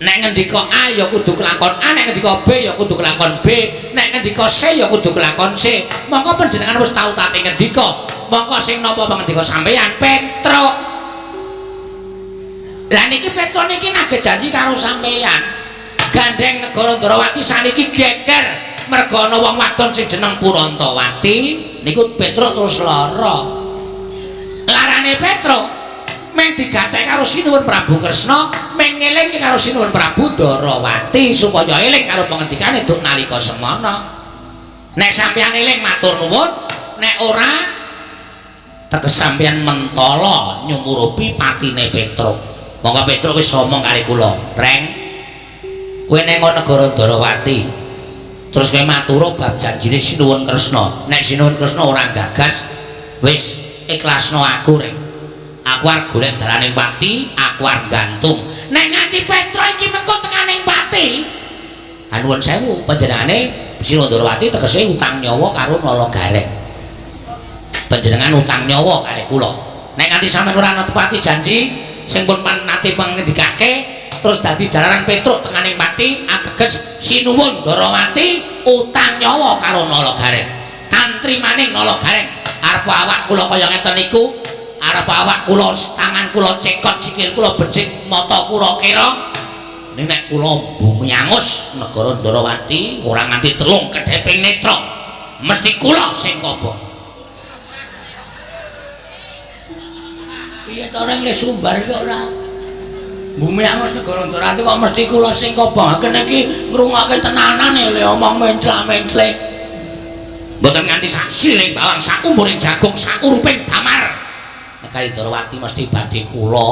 A: Nek ngendika A ya kudu kelakon A, nek ngendika B ya kudu kelakon B, nek ngendika C ya kudu kelakon C. Mongko panjenengan wis tau tate ngendika, mongko sing napa pangendika sampeyan Petruk. Lah niki Petruk niki nagih janji karo sampeyan. Gandeng negara Ndrawati saniki geger merga ana wong wadon sing jeneng Purantawati niku Petruk terus lara. Larane Petruk meng digatek karo Sinuwun Prabu Kresna, meng ngelingke karo Sinuwun Prabu Ndrawati supaya eling karo pangendikane duk nalika semana. Nek sampeyan eling matur nuwun, nek ora teges sampeyan mentala nyumurupi patine Petruk. Monggo Petruk wis ngomong kali kula, "Reng, kowe ning negara Ndarawati." Terus kowe matur bab janjine Sinuwun Kresna. Nek Sinuwun Kresna ora gagas, wis ikhlasno aku, Reng. Aku arep golek dalaning pati, aku arep gantung. Nek nganti Petruk iki mengko tekaning pati, nuwun sewu panjenengane Sinuwun Ndarawati tegese utang nyawa karo Nala Gareng. Panjenengan utang nyawa kali kula. Nek nganti sampeyan ora netepati janji sing pun nate pangendikake terus dadi jalaran Petruk tekaning pati, ateges Sinuwun Ndarawati utang nyawa karo Nala Gareng. Kantri maning Nala Gareng arep awak kula kaya ngeten niku, arep awak kula tangan kula cekot sikil kula becik mata kula kira nek kula bumi angus negara Ndarawati ora nganti telung kedheping netra mesti kula sing kobong. Piye to reng le sumbar iki ora bumi angus negara Ndarawati kok mesti kula sing kobongaken iki ngrungokke tenanane le omong mencla-menclek. Mboten nganti sak siling bawang, sak umuring jagung, sak uruping damar. Negari Ndarawati mesti badhe kula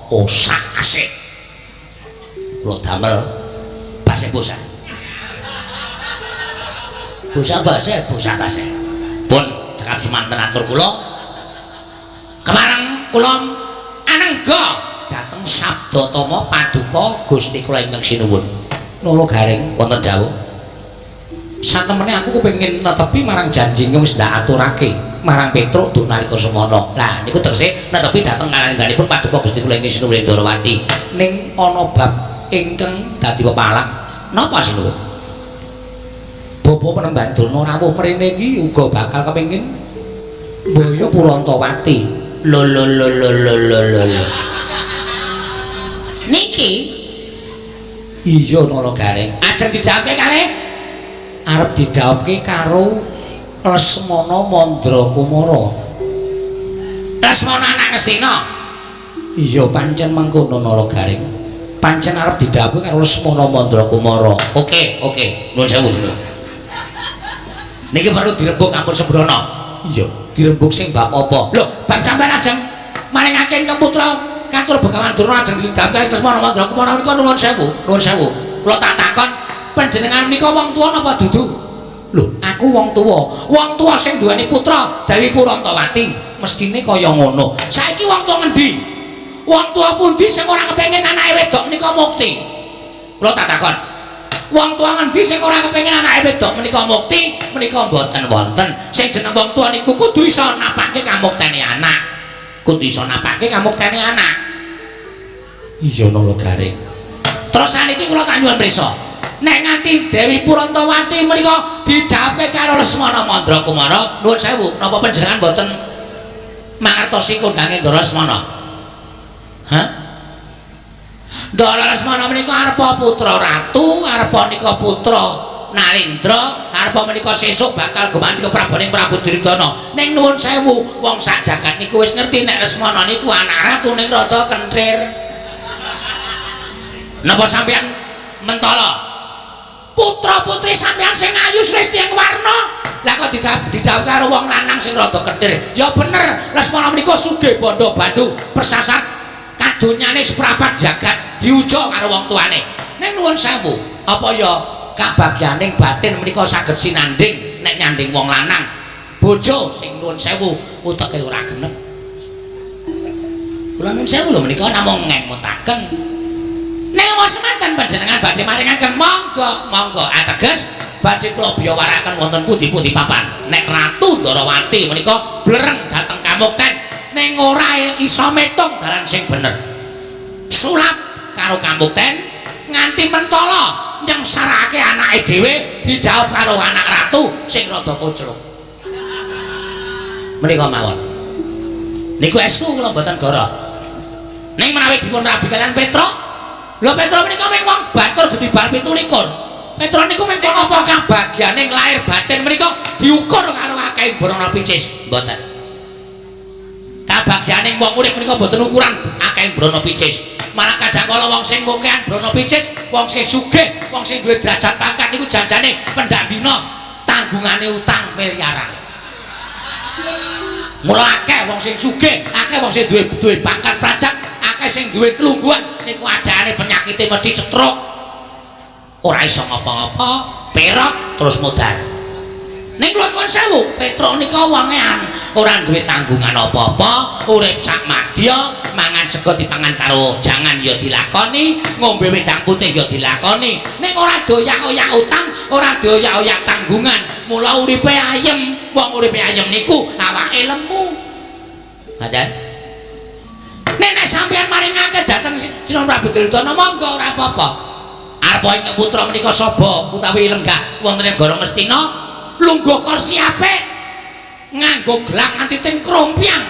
A: osak asik. Kula damel base bosa. Bosa. Pun cekap semanten atur kula. Kemareng kula anengga dhateng Sabdatama Paduka Gusti kula ingkang sinuwun. Nala Gareng wonten dawuh. Satemene aku kepengin netepi marang janji wis ndak aturake marang Petruk duk nalika semana. Lah niku tegese netepi dhateng kalangganipun Paduka Gusti kula ingkang sinuwun Ndarawati. Ning ana bab ingkang dadi pepalang. Napa sinuwun? Bapa Penemban Durna rawuh mrene iki uga bakal kepengin mbaya Purantawati. Lho. Niki iya Nala Gareng. Ajeng dijawabke kalih arep didhawuhke karo Lesmana Mandrakumara. Lesmana anak Ngastina. Iya pancen mangkono Nala Gareng. Pancen arep didhawuhke karo Lesmana Mandrakumara. Oke, nuwun sewu. Niki perlu dirembug ampun Sembrono. Iya, dirembug sing bab apa? Lho, bab sampeyan ajeng maringake ingkang putra Katur Begawan Durna ajeng didhawuhke Lesmana Mandrakumara menika nuwun sewu. Kula tak takon panjenengan menika wong tuwa napa dudu? Lho, aku wong tuwa. Wong tuwa sing duweni putra Dewi Purantawati mestine kaya ngono. Saiki wong tuwa ngendi? Wong tuwa pundi sing ora kepengin anake wedok menika mukti? Kula tak takon. Wong tuwa ngendi sing ora kepengin anake wedok menika mukti? Menika mboten wonten. Sing jeneng wong tuwa niku kudu iso napake kamuktene anak. Iya Nala Gareng. Terus saniki kula tak nyuwun pirsa. Nek nganti Dewi Purantawati menika didhawuhke karo Lesmana Mandrakumara, nuwun sewu, napa panjenengan mboten mangertosi kondange Ndara Lesmana? Hah? Ndara Lesmana menika arepa putra ratu, arepa nika putra Nalindra, arepa menika sesuk bakal gumanti keprabaning Prabu Duryudana. Ning nuwun sewu, wong sak jagat niku wis ngerti nek Lesmana niku anak ratu ning rada kenthir. Napa sampeyan mentala? Putra-putri sampeyan sing ayu Sresti yang warna lah kok didhawuhke karo wong lanang sing rada kenthir. Ya bener, Lesmana menika sugih bondo bandu persasat kadonyane seprapat jagat diuja karo wong tuane. Ning nuwun sewu, apa ya kabagyaning batin menika saged sinanding nek nyanding wong lanang. Bojo sing nuwun sewu uteke ora genep. Kula nuwun sewu lho menika namung ngemutaken. Nek mau semanten panjenengan badhe maringaken monggo ateges badhe kula biyawaraken wonten pundi-pundi papan. Nek Ratu Ndarawati menika blereng dhateng kamukten ning ora iso metung dalan sing bener. Sulap karo kamukten nganti mentala nyengsarake anake dhewe didhawuh karo anak ratu sing rada kocluk. Menika mawon. Niku estu kula mboten goro. Ning menawi dipun rabi kaliyan Petruk, lho Petruk menika mung wong batur gedhi bal 17. Petruk niku mung apa kabagyaning lahir batin menika diukur karo akeh Brana Picis, mboten. Kabagyaning wong urip menika mboten ukuran akeh Brana Picis. Malah kadhangkala wong sing ngokehan Brana Picis, wong sing sugih, wong sing duwe derajat pangkat niku janjane pendak dina tanggungane utang miliaran. Mula akeh wong sing sugih, akeh wong sing duwe pangkat pajak, akeh sing duwe kelungguhan niku adane penyakite mesti stroke. Ora iso ngapa-ngapa, perot terus modal. Ning kula nuwun sewu, Petruk nika wongean, ora duwe tanggungan apa-apa, urip sak madya, mangan sego dipangan karo jangan ya dilakoni, ngombe wedang putih ya dilakoni. Ning ora doyak-oyak utang, ora doyak-oyak tanggungan. Mula uripe ayem, wong uripe ayem niku awake lemu. Pancen. Nek sampeyan maringake dhateng Sinom Prabu Duryudana monggo ora apa-apa. Arep ing putra menika Saba utawi lenggah wonten ing Goro Ngastina lungguh kursi apik nganggo gelang nganti teng krompiang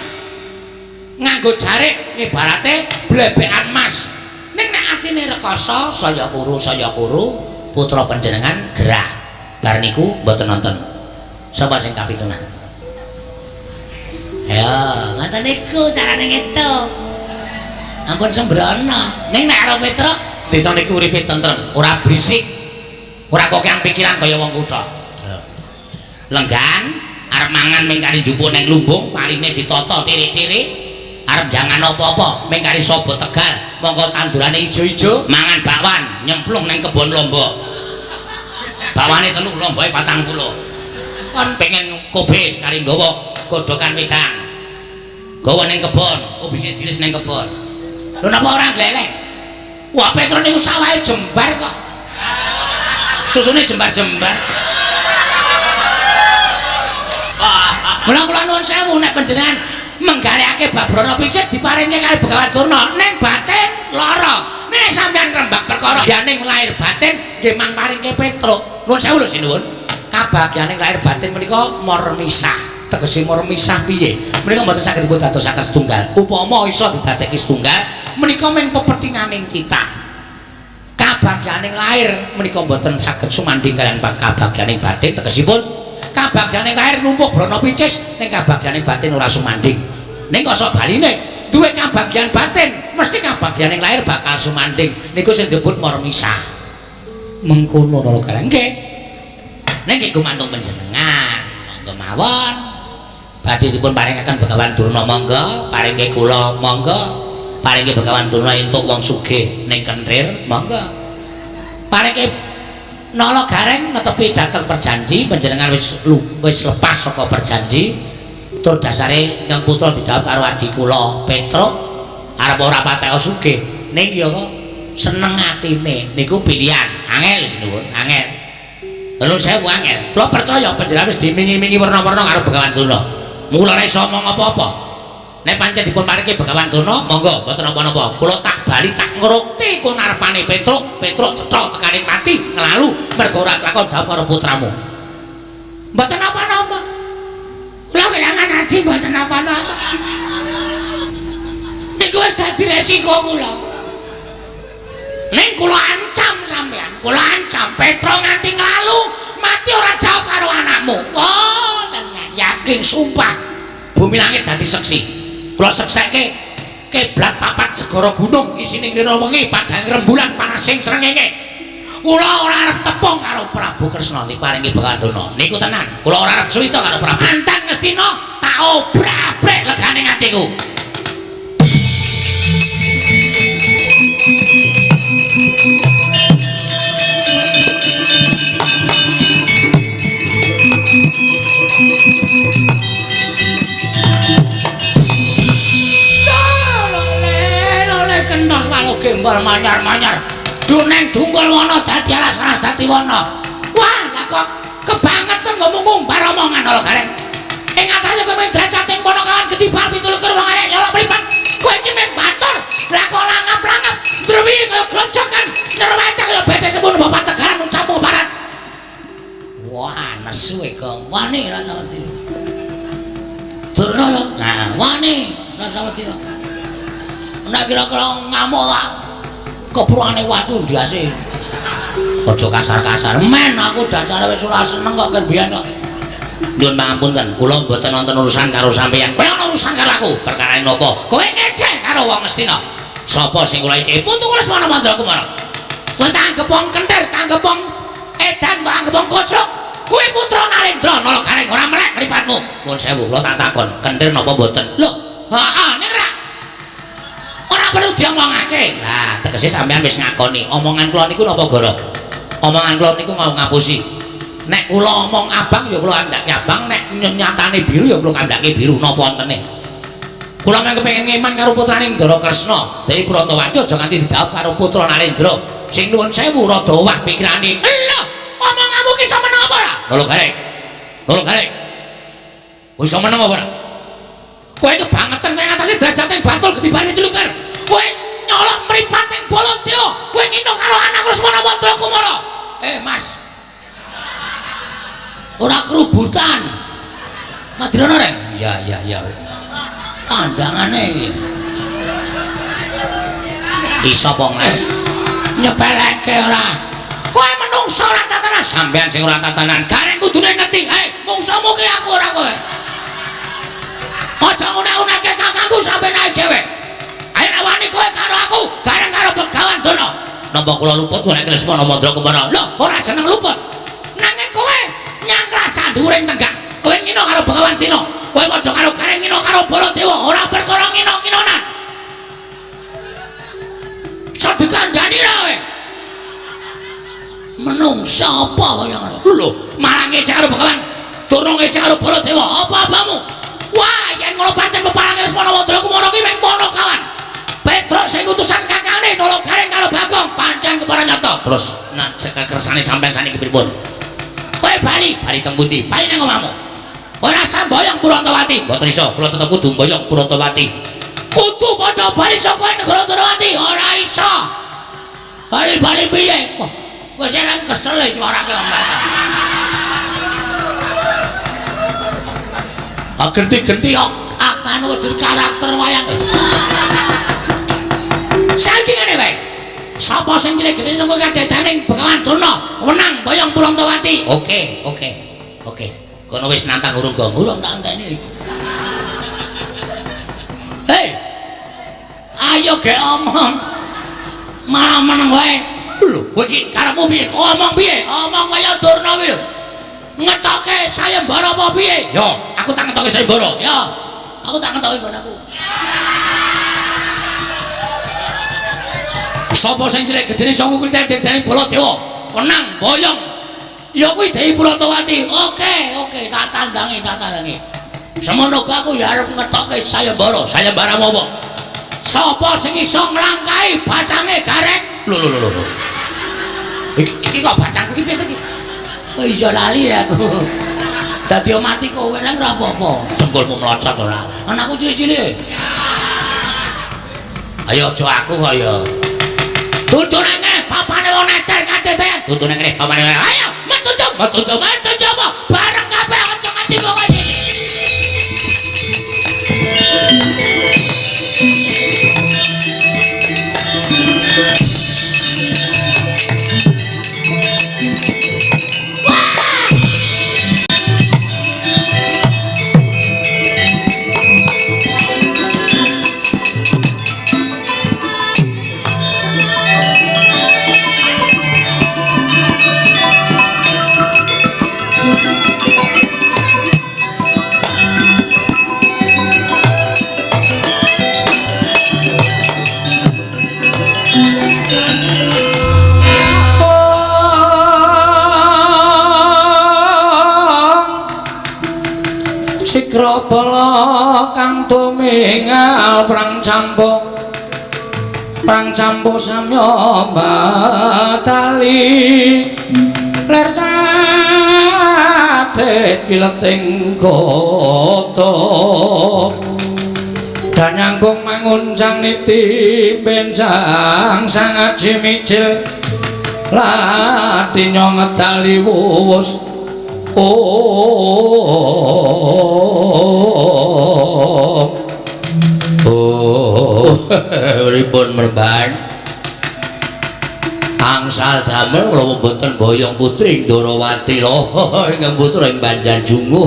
A: nganggo jarik ngibarate blebekan mas ning nek atine rekoso saya kuru putra panjenengan gerah bar niku mboten nonton sapa sing kapitunan ya ngoten niku carane ngetu ampun sembrono ning nek karo Petruk desa niku uripe tentrem ora berisik ora kokean pikiran kaya wong kutha lenggan arep mangan ming kari njupuk ning lumbung parine ditata tirik-tirik arep jangan apa-apa ming kari Saba Tegal mongko tandurane ijo-ijo mangan bakwan nyemplung ning kebon lombok bakwane 3 lomboke 40 kon pengen kobis kari nggawa godhokan wedang gawa ning kebon kobise diris ning kebon lho napa ora gleleng wah Petruk niku sawahe jembar kok susune jembar-jembar mula kula nuwun sewu nek panjenengan menggalekake Babrana Picis diparingke kali Begawan Durna ning batin lara nek sampeyan rembak perkara yaning lahir batin nggih mang paringke Petruk nuwun sewu lho sinuwun kabagyaning lahir batin menika mor misah tegese mor misah piye menika mboten saged dipun dadosaken setunggal upama iso didadekke setunggal menika mung pepethinganing kita kabagyaning lahir menika mboten saged sumandhing kaliyan kabagyaning batin tegesipun kabagyaning lahir numpuk Brana Picis ning kabagyaning batin ora sumandhing ning kok sok baline duwe kabagyan batin mesti kabagyaning lahir bakal sumandhing niku sing disebut mor misah mengkono lho Karang nggih ning nggih gumantung panjenengan monggo mawon badhe dipun paringaken Begawan Durna monggo paringke kula monggo paringke Begawan Durna entuk wong sugih ning Kentir monggo paringke Nala Gareng netepi dhateng perjanji panjenengan wis lepas saka perjanji tur dasare Kang Putra didhawuh karo adhi kula Petruk arep ora patek sugih ning ya kok seneng atine niku pilihan angel wis nuwun angel terus saya angel kula percaya panjenengan wis dimingi-mingi werna-werna karo Begawan Durna mula ora iso omong apa-apa nek pancen dipun paringi Begawan Durna monggo mboten napa-napa kula tak bali tak ngrukti kon arepane Petruk cetha tekaning mati nglalu mergo ora lakon dawuh karo putramu mboten napa-napa kula kelangan ati mboten napa-napa niku wis dadi resiko kula ning kula ancam sampean kula ancam Petruk nganti nglalu mati ora jawab karo anakmu oh tenan yakin sumpah bumi langit dadi seksi kula seksekke keblat papat segara gunung isine ngrena wengi padang rembulan panasing srengenge kula ora arep tepung karo Prabu Kresna diparingi Begawan Durna niku tenan kula ora arep crita karo Prabu Antan Ngastina tak obrak-abrik legane atiku kentos walu gembol manyar-manyar duneng dungkul wana dadi alas-alas dadi wana wah lah kok kebangetan ngomong ngumbar omongan lho Gareng ing atase kowe drajating ponokawan ketibal 17 wong arek nyolok mripat kowe iki mek batur lah kok langap-langap druwi kaya grojokan nyerwetek kaya becek sepun bapak tegaran ucapmu barat wah nesu kok wani ra saweti Durna lho nah wani ra saweti kok nek kira-kira ngamuk tak kepruane watu ndiase aja kasar-kasar men aku dasare wis ora seneng kok kebiyen kok nyuwun pangapunten kula mboten wonten urusan karo sampeyan kowe ana urusan karo aku perkarane napa kowe ngecek karo wong Ngastina sapa sing kula ecek putu kula semana mandra kumara kowe tanggep wong Kentir tanggep wong edan tanggep wong kocok kuwi putra Narendra Nalagaring ora melek mripatmu. Nuwun sewu, kula tak takon, kentir napa mboten? Lho, heeh ning ra. Ora perlu diomongake. Lah, tegese sampean wis ngakoni, omongan kula niku napa gara? Omongan kula niku mau ngapusi. Nek kula omong abang ya kula andhake abang, nek nyatane biru ya kula kandhake biru napa wontene. Kula mung kepengin ngeman karo putrane Ndara Kresna, Dewi Brantawati aja nganti didhawuh karo putra Narendra. Sing nuwun sewu rada owah pikirane. Lho, omonganmu ki iso meneng apa ora? Nalagaring. Nalagaring. Wis iso meneng apa ora? Kowe kebangetan ning atase drajating Bantul ketibane Tluker. Kowe nyolok mripating Baladewa. Kowe ngino karo anak Lesmana Mantra Kumara. Mas. Ora kerubutan. Madrana reng? Ya. Kandangane iki. Iso apa ngene? Nyepeleke ora. Kowe menungso ora tatanan, sampean sing ora tatanan. Gareng kudune ngerti. Mungsumu ki aku ora kowe. Aja ngune-uneke kakangku sampe naik dhewe. Ayo nawani kowe karo aku, gareng karo Begawan Dana. Napa kula luput nek Lesmana Mantra Kumara? Lho, ora jeneng luput. Nanging kowe nyangklas sanduring tenggak. Kowe ngino karo Begawan Dina. Kowe padha karo gareng ngino karo Baladewa, ora perkara ngino-nginonan. Sedekandani ra kowe. Menungsa apa kaya ngono? Lho, malah ngecek karo Begawan, durung ngecek karo Baladewa. Apa-apamu? Wah, yen ngono pancen peparange Lesmana Mantra Kumara ki mung pono kawan. Petruk sing utusan kakangane Nalagaring karo Bagong pancen kepara nyata. Terus nak kersane sampean saniki pripun? Kowe bali teng pundi? Bali nang omahmu. Ora samboyong Brantawati. Mboten iso, kula tetep kudu mboyong Brantawati. Kudu padha bali saka negara Brantawati, ora iso. Bali piye? Wis ora kesel iki orake omah. Genti-genti akan wujud karakter wayang. Saiki ngene wae. Sapa sing cilik gedhe sing kadedaning Begawan Dana wenang boyong Brantawati. Oke. Kono wis nantang urung tak enteni. Hei. Ayo ge omong. Malah meneng wae. Lho, kowe iki karepmu piye? Omong piye? Omong kaya Durna kuwi lho. Ngetoke sayembara apa piye? Yo, aku tak ngetoke sayembara. Yo, aku tak ngetoke nggonku. Sapa sing cilik gedene sanga kuwi dadene Baladewa. Wenang boyong. Ya kuwi Dewi Brantawati. Oke, tak tandangi. Semono aku ya arep ngetoke sayembara. Sayembara apa? Sapa sing iso nglangkahi batange gareng? Lho. Iki kok batangku iki piye iki? Oh iya lali aku. Dadi mati kowe nang ora apa-apa. Dengkulmu mlocot ora. Anakku cilik-cilik. Ayo aja aku kaya. Dudu nang ngene, papane wong neter katetean. Dudu nang ngene, papane. Ayo, metu coba. Bareng kabeh aja nganti kowe iki. Sikropala kang tumingal prang campo samya batali ler kadet pileting kota danyangkung manguncang niti benjang sangat jimicil latinya ngedali wus ribun merban angsal damel kula mboten boyong putri Ndarawati lho ingkang putra ing Banjarjungu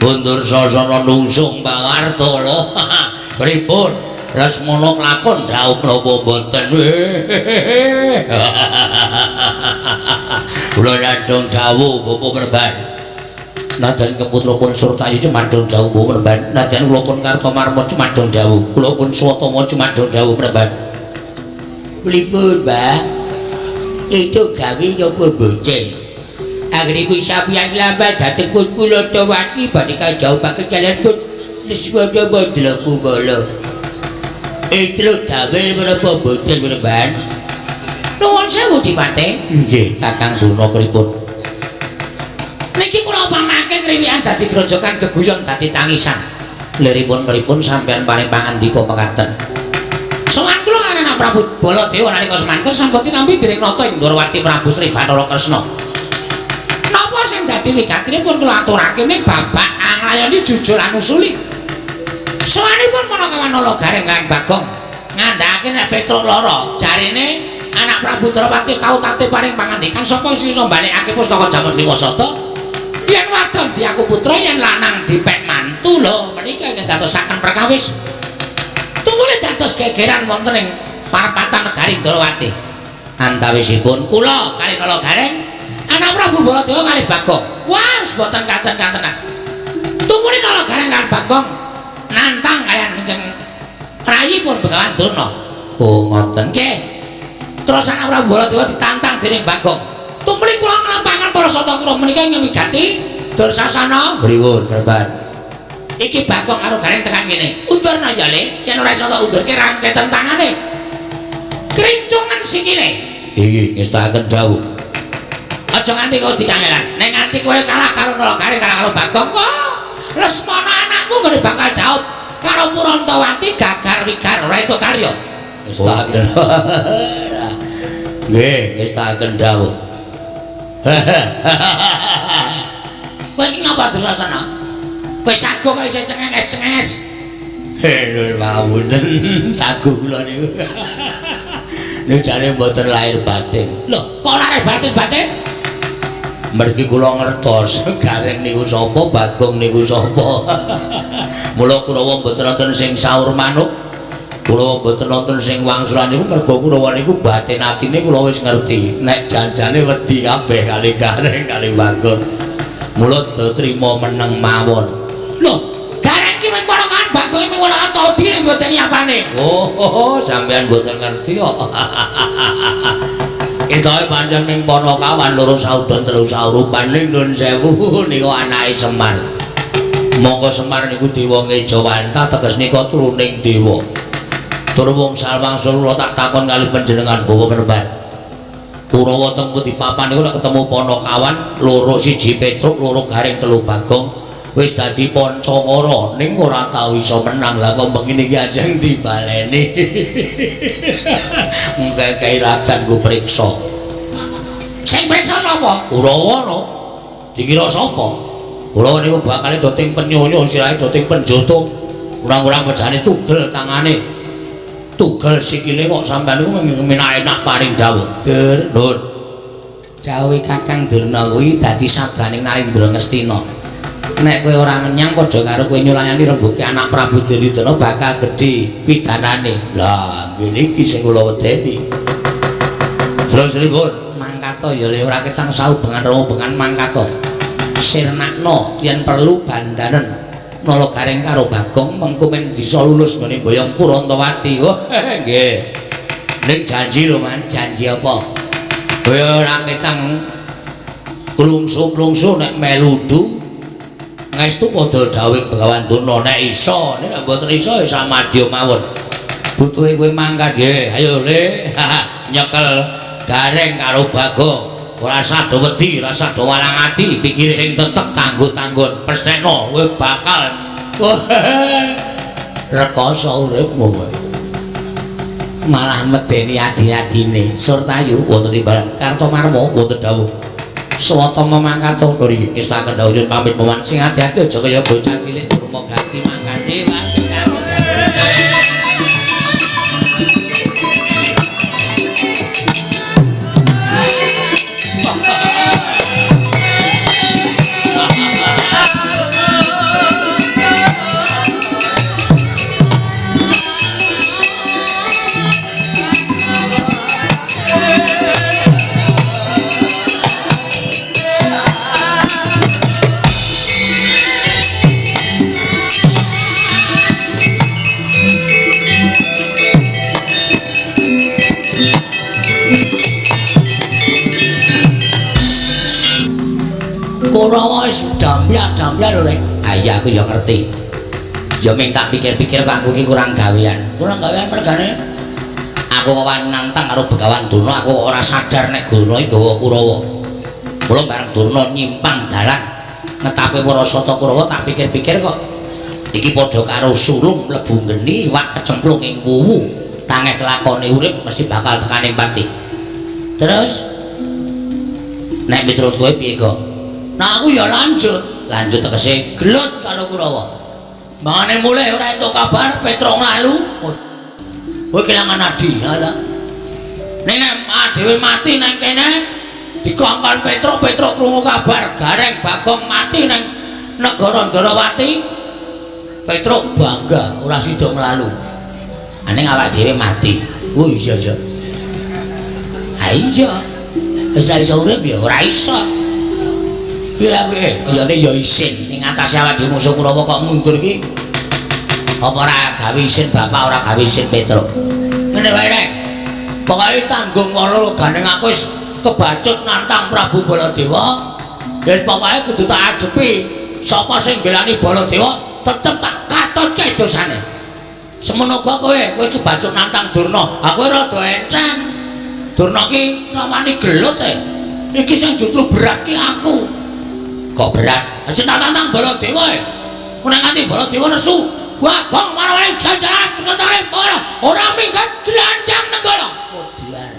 A: bundur sasana nungsung pawarta lho ribun Lesmana kelakon dawuh menapa mboten Kula nyandhong dawuh Bapak Perban. Nadan keputra pun Surtayu cemandhong dawuh Bapak Perban. Nadan kula pun Kartomarma cemandhong dawuh. Kula pun Swatama cemandhong dawuh Perban. Pripun, Mbah? Itu gawe napa bocah? Anggere kuwi sapian lambat dhateng pun kula Dawati badhe kajauhake kalian pun Leswada Mandlaku Mala. Itu dawel menapa boten Perban? Nuwun sewu Dipate. Nggih, Kakang Durna pripun? Niki kula pamake kriwikan dadi grojokan geguyon dadi tangisan. Liripun pripun sampeyan paring pangandika mekaten. Sowan kula anak Prabu Baladewa nalika semanten sampun nampi dereng nata ing Ndorowati Prabu Sri Bathara Kresna. Napa sing dadi wigatinipun kula aturake ning babak anglayani jujur lan usuli. Sowanipun Manakawan Nalagareng lan Bagong ngandhakake nek Petruk lara jarine anak Prabu Ndorowati tau tate paring pangandikan sapa sing iso mbalekake pustaka jaman Kriwasada yen wadon diaku putra yen lanang dipek mantu lho menika ingkang dadosaken perkawis tumuli dados gegeran wonten ing parapatan negari Ndorowati antawisipun kula kali Nalagareng anak Prabu Baladewa kalih Bagong wah boten katen-katenan tumuli Nalagareng lan Bagong nantang kalian ingkang rayipun Begawan Durna oh ngoten nggih terus anak Prabu Baladewa ditantang dening Bagong. Tumrih kula nglampahaken para Satakura menika ing wigati Dursasana. Pripun, Perban? Iki Bagong karo Gareng tekan kene. Undurna ya, Le. Yen ora iso tak undurke rangketen tangane. Krincungan sikile. Iki ngestaken dawuh. Aja nganti kowe dikangelan. Nek nganti kowe kalah karo Nalagareng karo Bagong, wah, Lesmana anakmu ngene bakal jawab karo Purantawati gagar wigar ora itu karya. Ngestaken. Nggih, ngestaken dawuh. Kowe iki ngapa Dursasana? Kowe sago kok isih cengenges-cengenges. Lho mawon sago kula niku. Niku jane mboten lahir batin. Lho, kok lahir batin? Mergi kula ngertos Gareng niku sapa, Bagong niku sapa. Mula Kurawa mboten wonten sing saur manuk. Kula mboten wonten sing wangsulan niku mergo Kurawa niku batin atine kula wis ngerti. Nek janjane wedi kabeh kali Gareng kali Bagong. Mula trima meneng mawon. Lho, Gareng ki men ponakan Bagong men ora tau dhewe mboten apane. Oh, sampean mboten ngerti kok. Ketoke pancen ning Panakawan loro saudon telu saurupan ning Nun Sewu niku anake Semar. Monggo Semar niku dewa Ngejawanta teges nika turuning dewa. Tur wong salwangsul kula tak takon kalih panjenengan Bapak Perban. Kurawa teng pundi papan niku nek ketemu Panakawan loro siji Petruk, loro Gareng, telu Bagong wis dadi Pancawara ning ora tau iso menang. Lah kok begini iki ajeng dibaleni. Mengke kairagan ku priksa. Sing priksa sapa? Kurawa no. Dikira sapa? Kurawa niku bakal doting penyonyo sirahe doting penjoto. Urang-urang pejane tugel tangane. Tugel sikile kok sampean niku enak paring dawuh. Nun. Dawuh Kakang Durna kuwi dadi sabdaning Narendra Ngastina. Nek kowe ora menyang padha karo kowe nyulayani rembuke anak Prabu Duryudana bakal gedhe pidanane. Lah, ngene iki sing kula wedeni. Terus pripun? Mangkata ya le ora ketang saubengan robengan mangkata. Sirnakna yen perlu bandanen Nalagareng karo Bagong mengko men bisa lulus ngene Boyong Purantawati. Oh, nggih. Ning janji lho, Man. Janji apa? Kowe ora ketang klungsu-klungsu nek meludu ngestu padha dawuh Begawan Durna nek iso, nek mboten iso ya samadya mawon. Butuhe kowe mangkat nggih. Ayo Le. Nyekel Gareng karo Bagong. Ora sada wedi, ora sada walang ati, pikir sing tetek tanggo-tanggon. Pestekno kowe bakal rekoso uripmu kowe. Malah medeni adi-adine. Surtayu wonten timbalan Kartomarma wonten dawuh. Swatama mangkata lho iki ngestaken dawuh nyuwun pamit pawon sing ati-ati aja kaya bocah cilik durma ganti mangkate wae karo. Kurawa wis dampyak-dampyak lho, Rek. Ah iya aku ya ngerti. Ya ming tak pikir-pikir kok aku iki kurang gawean. Kurang gawean mergane aku kawan nantang karo Begawan Durna, aku ora sadar nek Durna iki gawa Kurawa. Kula bareng Durna nyimpang dalan ngetape para sata Kurawa tak pikir-pikir kok iki padha karo sulung mlebu geni iwak kecemplung ing wuwu. Tangeh kelakone urip mesti bakal tekane pati. Terus nek miturut kowe piye kok? Nah aku ya lanjut tegese gelut karo Kurawa. Mangane mulai ora entuk kabar Petro lalu. Kowe kelangan adi, ha ta? Nek dhewe mati nang kene dikongkon Petro krungu kabar Gareng Bagong mati nang negara Ndarawati. Petro bangga ora sida mlalu. Ning awak dhewe mati. Oh iya iya. Ha iya. Wis ra iso urip ya ora iso. Iya piye? Kayane ya isin ning atase awak dhewe musuh Kurawa kok mundur iki. Apa ora gawe isin bapak ora gawe isin Petro. Ngene wae rek. Pokoke tanggung wala gandeng aku wis kebacut nantang Prabu Baladewa. Wis pokoke kudu tak adepi. Sapa sing belani Baladewa tetep tak katutke dosane. Semono kowe kebacut nantang Durna. Aku rada encen. Durna ki rawani gelut e. Iki sing justru berat ki aku. Kok berat? Sing tak tantang Baladewa e. Ora nganti Baladewa nesu. Bagong marang jajaran ceketane para ora minggat glandang nenggala. Modiar.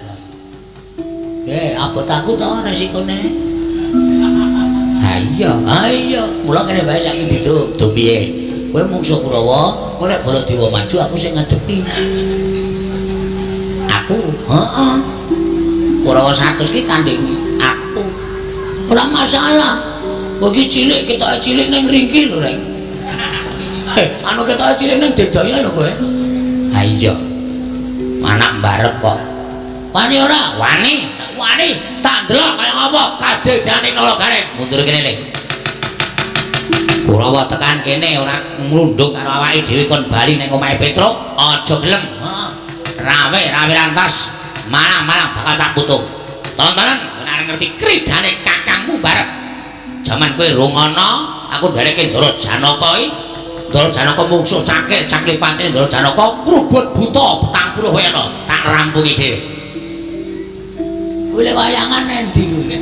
A: Abot aku to resikone. Ha iya. Mula kene wae saiki ditutup piye. Kowe mungsuh Kurawa, kowe nek Baladewa maju aku sing ngadepi. Aku, heeh. Kurawa 100 ki kandhing aku. Ora masalah. Kowe iki cilik ketoke cilik ning ringkil lho, Rek. Anu ketoke cilik ning Dedaya lho kowe. Ha iya. Anak mbarep kok. Wani ora? Wani. Tak ndelok kaya apa kadedane Nala Gareng. Mundur kene Le. Kurawa tekan kene ora nglundung karo awake dhewe kon bali ning omahe Petro. Aja gelem. Rawe rantas. Malang bakal tak putung. Tontonan benar ngerti kridane kakangmu barep. Jaman kowe rung ana, aku ndereke Ndara Janaka iki. Ndara Janaka mungsuh cakil patine Ndara Janaka krubut buta 40 wena tak rampungi dhewe. Kowe le wayangan endi kowe?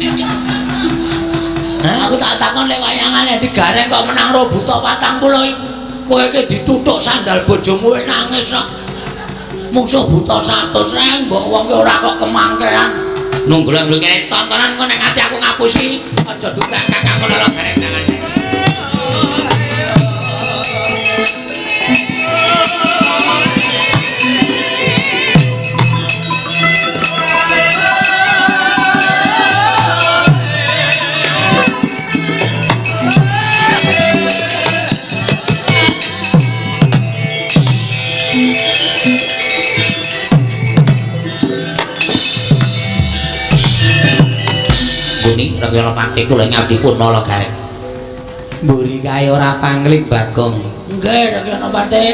A: Aku tak takon le wayangan endi Gareng kok menang ro buta 40 iki. Kowe iki dituthuk sandal bojomu nangis kok. Mungsuh buta 100 reng mbok wong ki ora kok kemangkean. Nungguleng lho kene tontonan kok nek ati aku ngapusi aja dutek kakangku Nala Gareng tangan. Rakya Patiku lek ngabdipun Nala Gareng. Mburi kae ora pangling Bagong. Nggih Rakya Pati.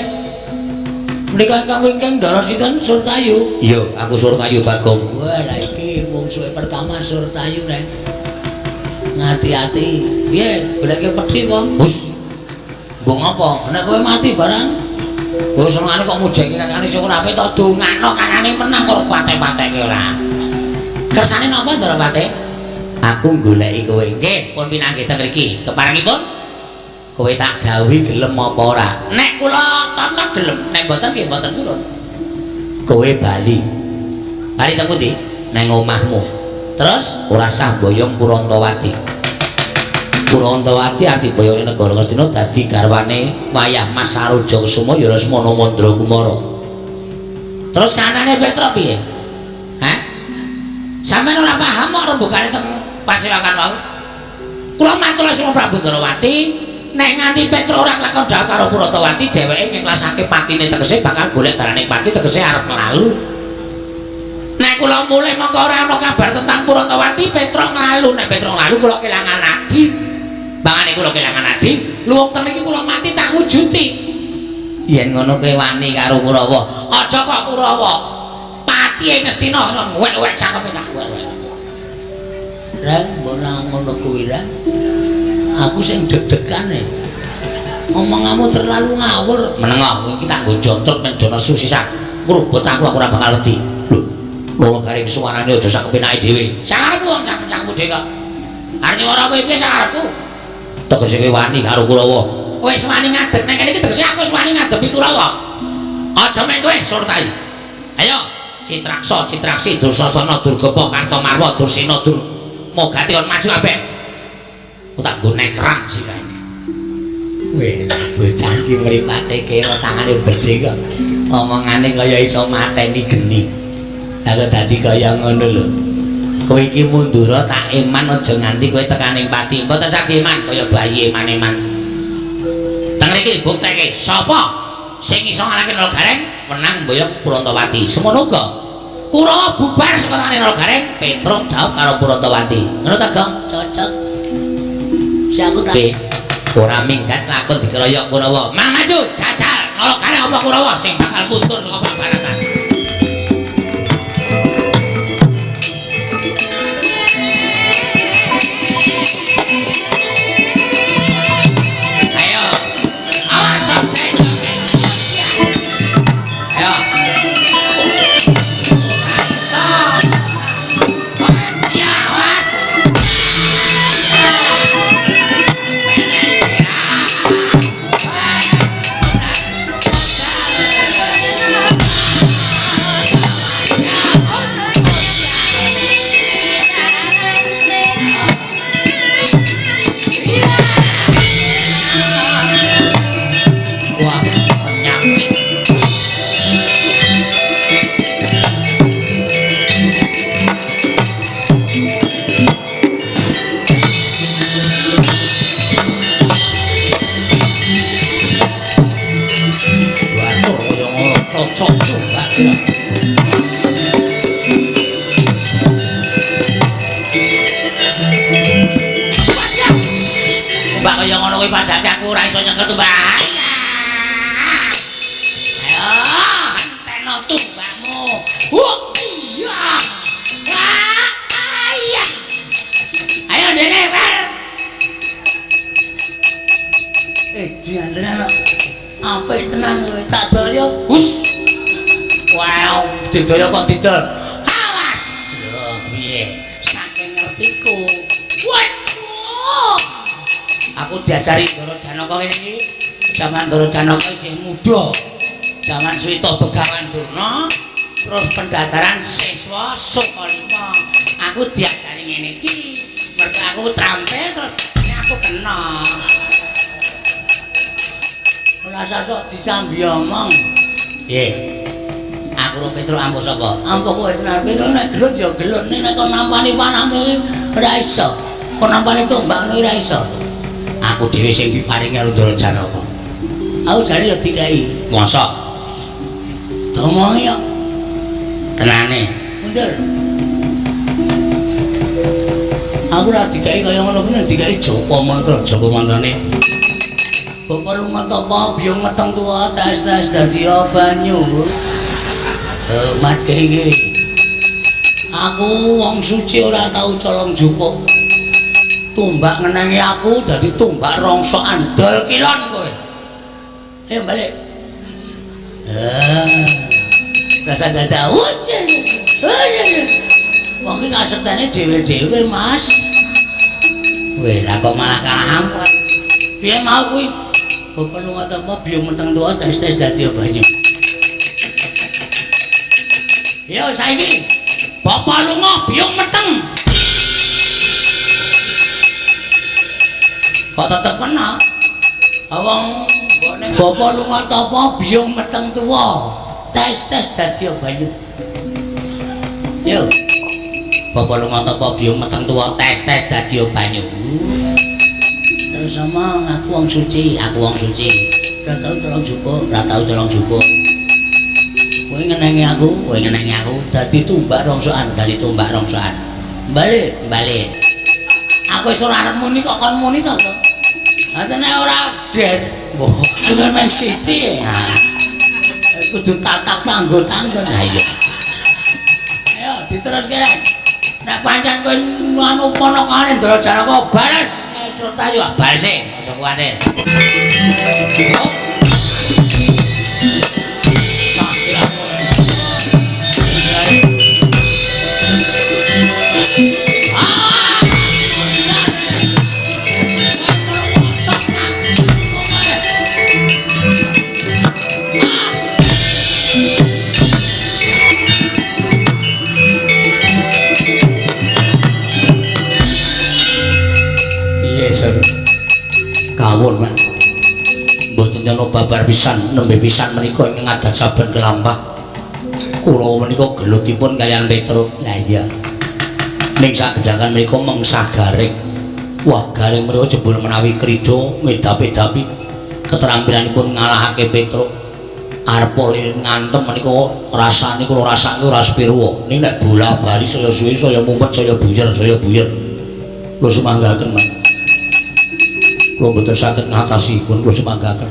A: Menika ingkang wingking Ndara sinten Surtayu? Iya, aku Surtayu Bagong. Wah, la iki mungsuhe pertama Surtayu rek. Ngati-ati. Piye, goleke pedhi apa? Hus. Mbok ngopo? Nek kowe mati barang. Wis senengane kok mujenge kakane sing ora apik to dongakno kakane menang kok pate-pateke ora. Kersane napa Ndara Pati? Aku goleki kowe. Nggih, pun pinanggih ten mriki. Keparengipun kowe tak dawuhi gelem apa ora? Nek kula cocok gelem, nek mboten nggih mboten purun. Kowe bali. Bali teng pundi? Nang omahmu. Terus ora sah boyong Purantawati. Purantawati arti boyonge negara Ngastina dadi garwane wayah Mas Saroja Kusuma ya Lesmana Mandrakumara. Terus kanane Petra piye? Hah? Sampeyan ora paham kok rembugane teng Pasewakan wau. Kula matur Lesmana Prabu Ndarawati, nek nganti Petra ora kelakon dawuh karo Purantawati, dheweke ngiklasake patine tegese bakal golek darane pati tegese arep nglalu. Nek kula mulih mongko ora ana kabar tentang Purantawati, Petra nglalu. Nek Petra nglalu kula kelangan adi. Bangane kula kelangan adi, luwung ten iki kula mati tak wujuti. Yen ngono kowe wani karo Kurawa, aja kok Kurawa. Patine Ngastina wek-wek cangkeme tak wek. Reng mbok nang ngono kuwi reng. Aku sing deg-degan nih. Omonganmu terlalu ngawur. Menengah, kowe iki tak nggo jontrok men dono susisan. Ngrubut aku ora bakal wedi. Lho, loro garing suarane aja sak kepenake dhewe. Sakarepku wong cangkem dhewe kok. Arep ora piye sakarepku. Tegese kowe wani karo Kurawa. Wis wani ngadeg nang kene iki tegese aku wis wani ngadepi Kurawa. Aja men kowe surtai. Ayo, Citraksa, Citraksi, Dursasana, Durgapa, Kartamarwa, Dursena, Mogati kon maju kabeh. Ku tak nggo nekrang sikae. Weh, bocah iki mripate kira tangane beje kok. Omongane kaya iso mateni geni. Aku dadi kaya ngono lho. Kowe iki mundura tak eman aja nganti kowe tekaning pati. Mboten sadi eman kaya bayi eman-eman. Teng mriki bukteke sapa sing iso ngalahke Nalgareng menang mboyong Purantawati. Semono uga Kurawa bubar saka tangane Nalgareng, Petruk dhaup karo Purantawati. Ngono ta, Gong? Cocok. Si aku tak ora minggat lakon dikeroyok Kurawa. Mang maju jajal Nalgareng apa Kurawa sing bakal mundur saka Pambaratan. Ayo. Awas aja. Ayo. Aiso. Ya awas. Wah, penyakit. Waduh, yang rocok juga. Mbak kaya ngono kuwi padake aku ora iso nyekel tumbak. Ayo, enteno tumbakmu. Iya. Iya. Ayo dene, Wer. Diandra apik tenan kowe tak daya. Hus. Wow, didaya kok didol. Awas. Yo piye? Saking ngertiku. Waduh. Aku diajari Ndara Janaka ngene iki. Zaman Ndara Janaka isih muda. Zaman Swita Begawan Durna, terus pendadaran siswa Sukalima. Aku diajari ngene iki. Mergo aku trampil terus aku kena. Ora sasok disambi omong. Nggih. Aku ro Petruk ampuh sapa? Ampuh kowe tenan. Petruk nek gelut ya gelut, nek kok nampani panahmu iki ora iso. Kok nampani tombak ngono ora iso. Aku dhewe sing diparingi karo Ndara Janaka. Aku jare ya dikai. Mosok. Domongi ya. Tenane. Mundur. Aku ora dikai kaya ngono kuwi dikai Japa mantra, Japa mantrane. Bapak lunga tapa biyong meteng tuwa tes-tes dadi banyu. Mat iki. Aku wong suci ora tau colong jupuk. Tumbak ngenangi aku dadi tumbak rongsokan dol kilon kowe. Ayo balik. Rasa dadah ujen. Wong iki kasektane dhewe-dhewe, Mas. Weh, lah kok malah kalah ampat. Piye mau kuwi? Bapak lunga tapa biyong meteng tuwa tes-tes dadi banyu. Yo saiki bapak lunga biyong meteng. Kok tetep kena? Awang bapak lunga tapa biyong meteng tuwa tes-tes dadi banyu. Yo. Bapak lunga tapa biyong meteng tuwa tes-tes dadi banyu. Terus sama aku wong suci, ora tau colong jupuk, kowe ngenengi aku dadi tumbak rongsokan. Balik. Aku wis ora arep muni kok kon muni to. Asane ora den. Wah, kuwi men siti. Nah. Kudu tatap tanggo-tanggo. Lah iya. Ayo diteruske rek. Nek pancen kowe anu panakane Ndara Janaka bales Surtayu balse aja kuwatir. Oh. Kawon men mboten nyono babar pisan nembe pisan menika ing ngadat saben kelampah kula menika gelutipun kalian Petruk lah iya ning sagedhangan menika mengsa garing wah garing menika jebul menawi krida ngedapi-dapi keterampilanipun ngalahake Petruk arep lilin ngantem menika rasane kula rasake ora sepiro ning nek bola-bali saya suwe saya mumpet saya buyer lho sumanggaken men kula mboten saged ngatasi pun kula semanggaken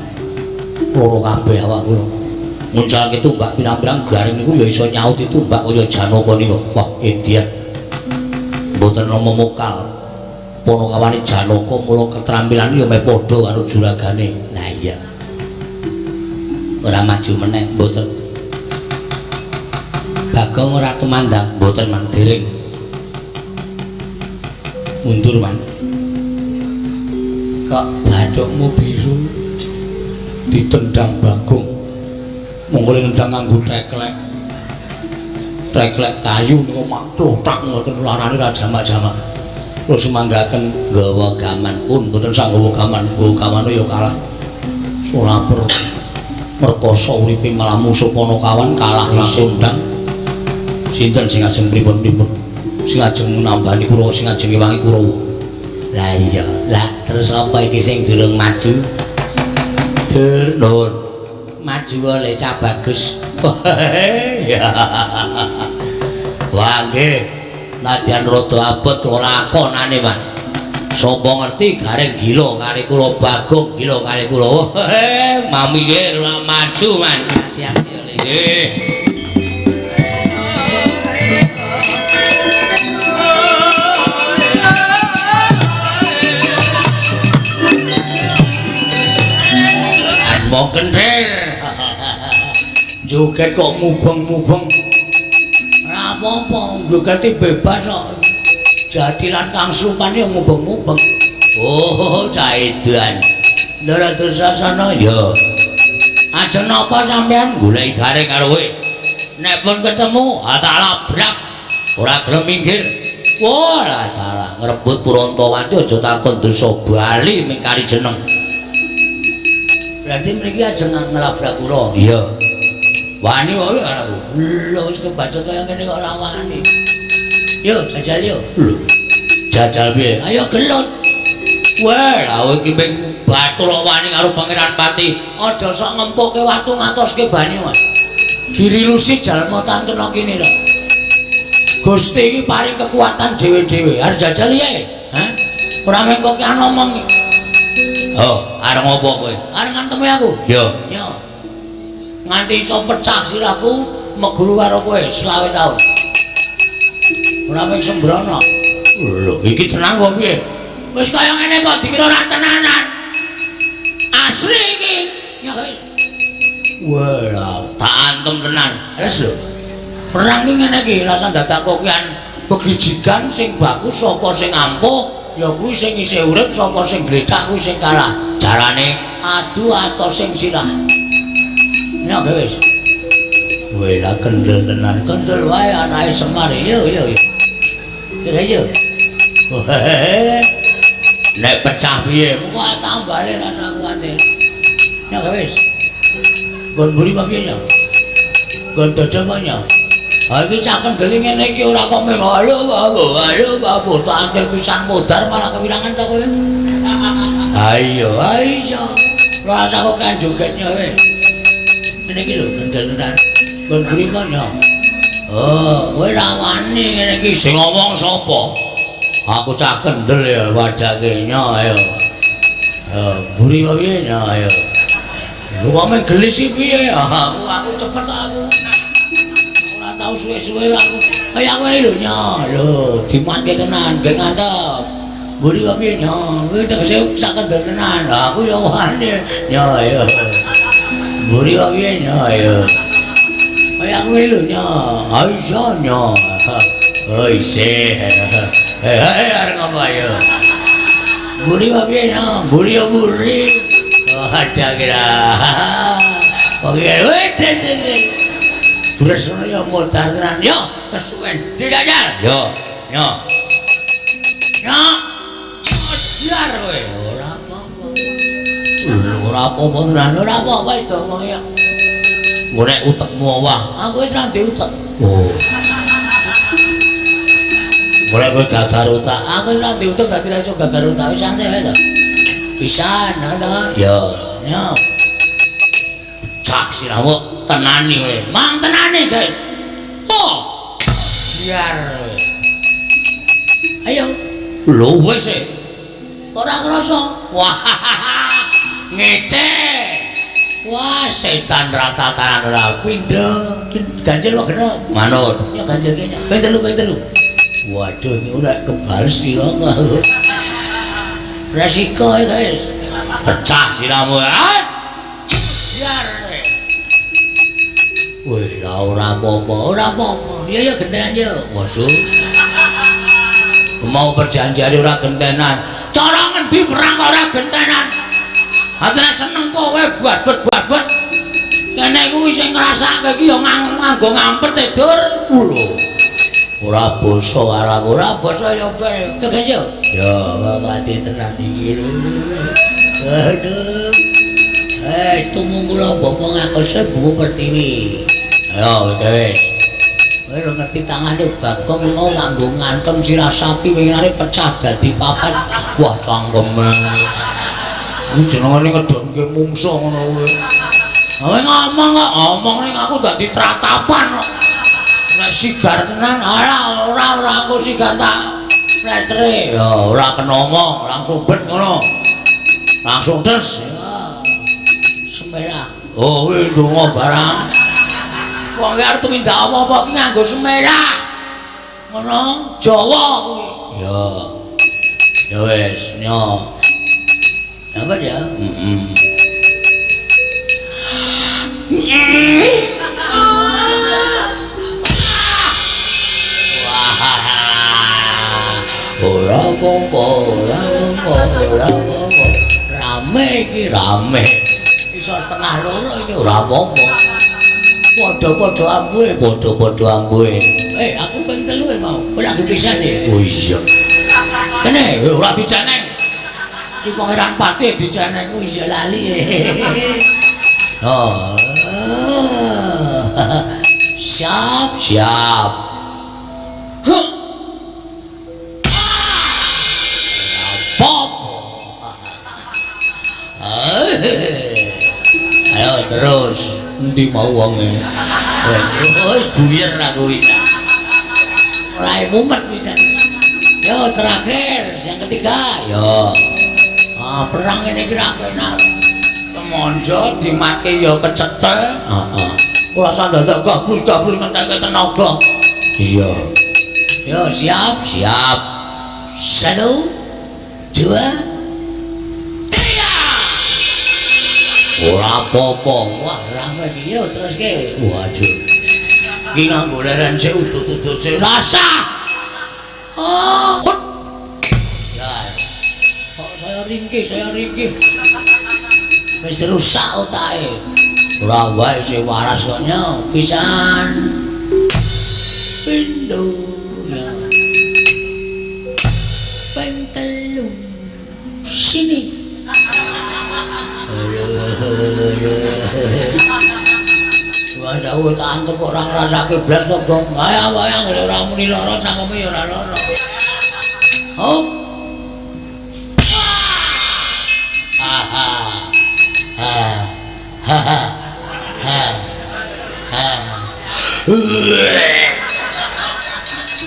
A: loro kabeh awak kula muncalke tumbak pirang-pirang garing niku ya iso nyauti tumbak kaya Janaka nika wah edian mboten nama mokal ponokawane Janaka mula keterampilan ya meh padha karo juragane lah iya ora maju meneh mboten Bagong ora temandang mboten man dereng mundur man kok bathukmu biru ditendang Bagong monggo nendang nganggo teklek kayu niku mak klothak ngoten larane ra jamak-jamak kula semanggaken nggawa gaman pun mboten sak nggawa gaman ya kalah suraper perkasa uripe malah musuh Ponokawan kalah lasundang sinten sing ajeng pripun sing ajeng nambani Kurawa sing ajeng ngewangi Kurawa lah iya lah terus apa iki sing durung maju dur nuwun maju oleh Cak Bagus wah nggih nadyan rada abot ora lakonane man sapa ngerti garing gila kali kula Bagong gila kali kula mami nggih ora maju man hati-hati oleh nggih mau kentir joget kok mubeng-mubeng ora apa-apa joget bebas kok jadilan kang slupan ya mubeng-mubeng oh caidan ndara tersasana ya ajeng napa sampean golek garing karo kowe nek pun ketemu tak labrak ora gelem minggir ora salah ngrebut Purantawati aja takon dosa bali ming kari jeneng berarti mriki ajeng ngelabrak kula iya wani kok ya lho wis kebacut kaya ngene kok ora wani yo jajal yo lho jajal piye ayo gelut wah lha iki ping batur kok wani karo Pangeran Pati aja sok ngempuke watu ngatoske banyu giri lusi jalma tan kena kene lho Gusti iki paring kekuatan dhewe-dhewe arep jajal ya ha ora mengko ki ngomong oh, arep ngopo kowe? Arep ngantemi aku? Yo. Yo. Nganti iso pecah sirahku meguru karo kowe 20 taun. Ora mung sembrono. Lho, iki tenan kok piye? Wis kaya ngene kok dikira ora tenanan. Asli iki. Ya guys. Wah, tak antem tenan. Wis lho. Perang iki ngene iki rasa dadak kokian begijikan sing bagus sapa sing ampuh ya kuwi sing isih urip sapa sing glecak kuwi sing kalah jarane adu atau sing sirah ya wis kowe la kendel tenan kendel wae anake Semar yo nek pecah piye mengko tambale rasa kuwate ya wis gon buri piye ya gon dodamanya iki cak kendeli ngene iki ora kok mung halo babu tak angel pisan modar malah kewirangan ta kowe ayo rasa kok kan jogetnya we ngene iki lho kendel-kendel kon buri ya oh kowe ra wani ngene iki sing ngomong sapa aku cak kendel ya wadake nya ayo buri kok piye nya ayo lu kok men gelis piye aku cepet aku tau suwe-suwe aku kaya ngene lho nya lho dimantke tenan nggih ngantep Mburi kok piye nyo? Kuwi tegese sak kendel tenan. Lah aku ya wani nyo ya. Mburi kok piye nyo ya? Kaya aku lho nyo. Ha iso nyo. Oh isi. Arep ngapa ya? Mburi kok piye nyo? Mburi ya mburi. Oh ada kira. Oke, wait. Terus ya modal tenan yo, kesuwen dijajal. Yo. Diar kowe. Ora apa-apa. Ora apa-apa tenan, ora apa-apa itu ya. Golek utekmu owah. Aku wis ra ndek utek. Oh. Golek kowe gagar utak. Aku wis ra ndek utek dadi ra iso gagar utak. Wis santai wae to. Pisan ta? Yo. Cak siramu tenani kowe. Mang tenani, guys. Oh. Biar kowe. Ayo. Lho wis e. Ora krasa. Wah. Ngece. Wah, setan ratatanan ora pindho. Ganjel kok geno. Manut. Ya ganjel kene. Ping telu. Waduh, iki ora kebal sira kok. Resiko e, guys. Pecah siramu. Biar. Wih, ora apa-apa. Ya gentenan yo. Waduh. Mau perjanjian ora gentenan. Cara ngendi perang ora gentenan. Atene seneng kowe buat. Kene kuwi sing ngrasake iki ya nganggo ngampet tidur. Lho. Ora basa arek ora basa ya bae. Ya guys yo. Ya mati tenan iki lho. Aduh. Tumung kula bapak ngakul sebu pertiwi. Ayo guys. Kowe ora ngerti tangane Bagong mau nganggo ngantem sirah sapi wingane pecah dadi papat. Wah cangkeme. Ku jenengane ngedonke mungsuh ngono kuwi. Kowe ngomong ning aku dadi tratapan kok. Nek sigar tenan ora aku sigar tak plestre. Ya ora kena omong, langsung bet ngono. Langsung des. Semerah. Oh kuwi ndonga barang. Wong arep tumindak apa-apa ki nganggo semerah. Ngono, Jawa kuwi. Ya wis, nyo. Apa ya? Ora apa-apa. Rame. Iso setengah loro iki ora apa-apa. Padha-padha ambuhe. Aku ping 3 mau. Ora pisan e. Oh iya. Kene ora dijeneng. Iki Pangeran Pati dijeneng. Oh iya lali. Oh. Siap. Ayo terus. Endi mau wonge? Wis buyer aku wis. Mulai mumet pisan. Yo terakhir, yang ketiga. Yo. Perang ini kira kenak. Temonjo dimake yo kecekel. Heeh. Ora usah dadak gabus ngentek tenaga. Iya. Yo siap. 1 2 ora apa-apa. Wah, rame iki yo terus ke. Waduh. Iki nganggo leren sik utut-utut sik rasa. Oh. Ya. Kok saya ringkih. Wis rusak otake. Ora wae sing waras kok nyo pisan. Pindho. Ping 3. Sini. Wah, jauh tak antuk kok ora ngrasake blas kok, Gong. Wayang ora muni lara cangkeme ya ora lara. Hop.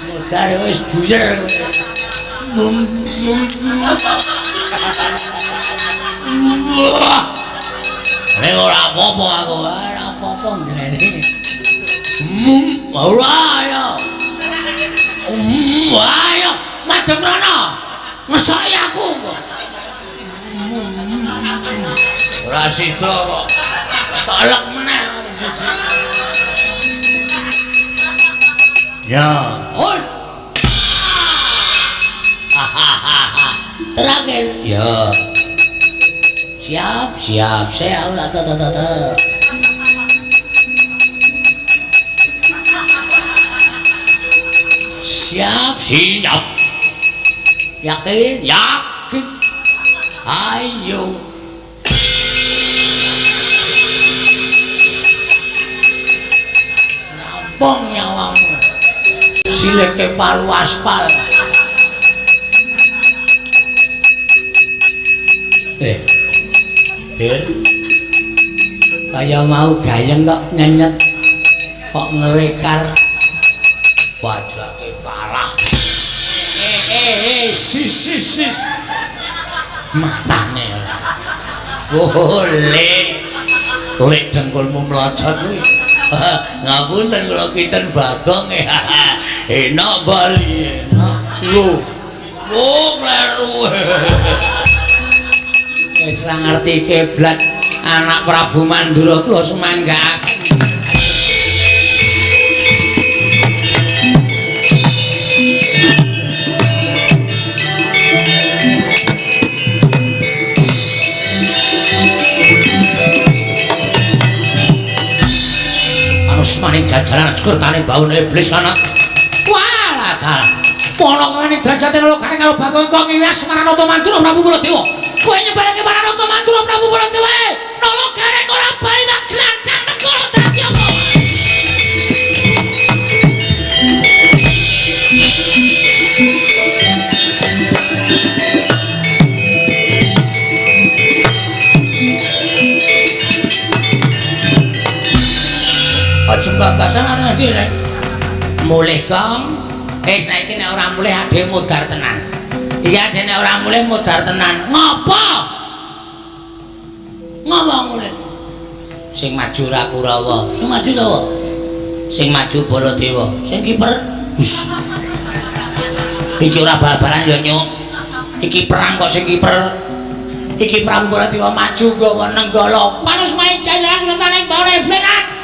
A: Modar wis buyer. Nek ora apa-apa aku, ora apa-apa ngene. Ora ya. Ayo, madhep rono. ngesoki aku kok. Ora sida kok. Tolak meneh. Ya, oi. Terakhir. Ya. Siap, saya udah siap. Yakin? Ayo. Nampung nyawamu. Sileke palu aspal. Bir. Kaya mau gayeng kok nyenyet. Kok ngerekar. Wajake kalah. Sis. Matane ora. Boleh. Lek dengkulmu mlocot kuwi. Ngapunten kula kinten Bagong. Enak bali. Lho. Oh, kleru. Wis ra ngerti kiblat anak Prabu Mandura kula semanggaaken. Maning jajalan sekurtane baune iblis ana. Walah dalah. Pono kene derajate logane karo Bagong kok ngiwas Maranata Mandura Prabu Baladewa. Kowe nyebarake Maranata Mandura Prabu Baladewa. Nologane ora bali tak glancang negara dadi apa? Aja babasan ana ndi rek. Mulih Kong. Saiki nek ora mulih ade mudar tenan. Iki ade nek ora mulih mudar tenan. Ngopo? Ngopo mulih? Sing maju ra Kurawa. Sing maju sapa? Sing maju Baladewa. Sing kiper. Iki ora bal-balan ya nyuk. Iki perang kok sing kiper. Iki Prabu Baladewa maju nggawa nenggala. Panos main jalan sultane bae blenan.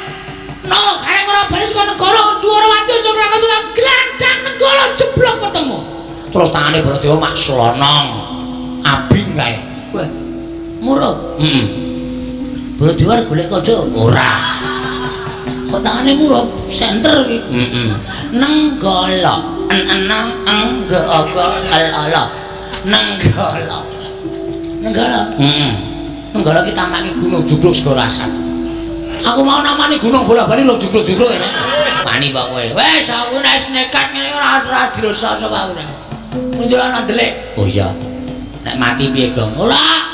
A: No, kareng ora bali saka negara dhuwur wati aja ngrakot glandang negara jeblok ketemu. Terus tangane Baladewa mak slonong. Abing kae. Wah. Murup. Baladewa golek kaca ora. Kok tangane murup senter iki. Nenggala. Enang enggaga ala. Nenggala. Nenggala ki tamake gunung jubluk segara asap. Aku mau namani gunung bola-bali lho jugruk-jugruk ini. Wani Pak kowe. Wes aku nek nekat ngene ora usah diroso sapa ora. Mundulan ndelik. Oh iya. Nek mati piye, Gong? Ora,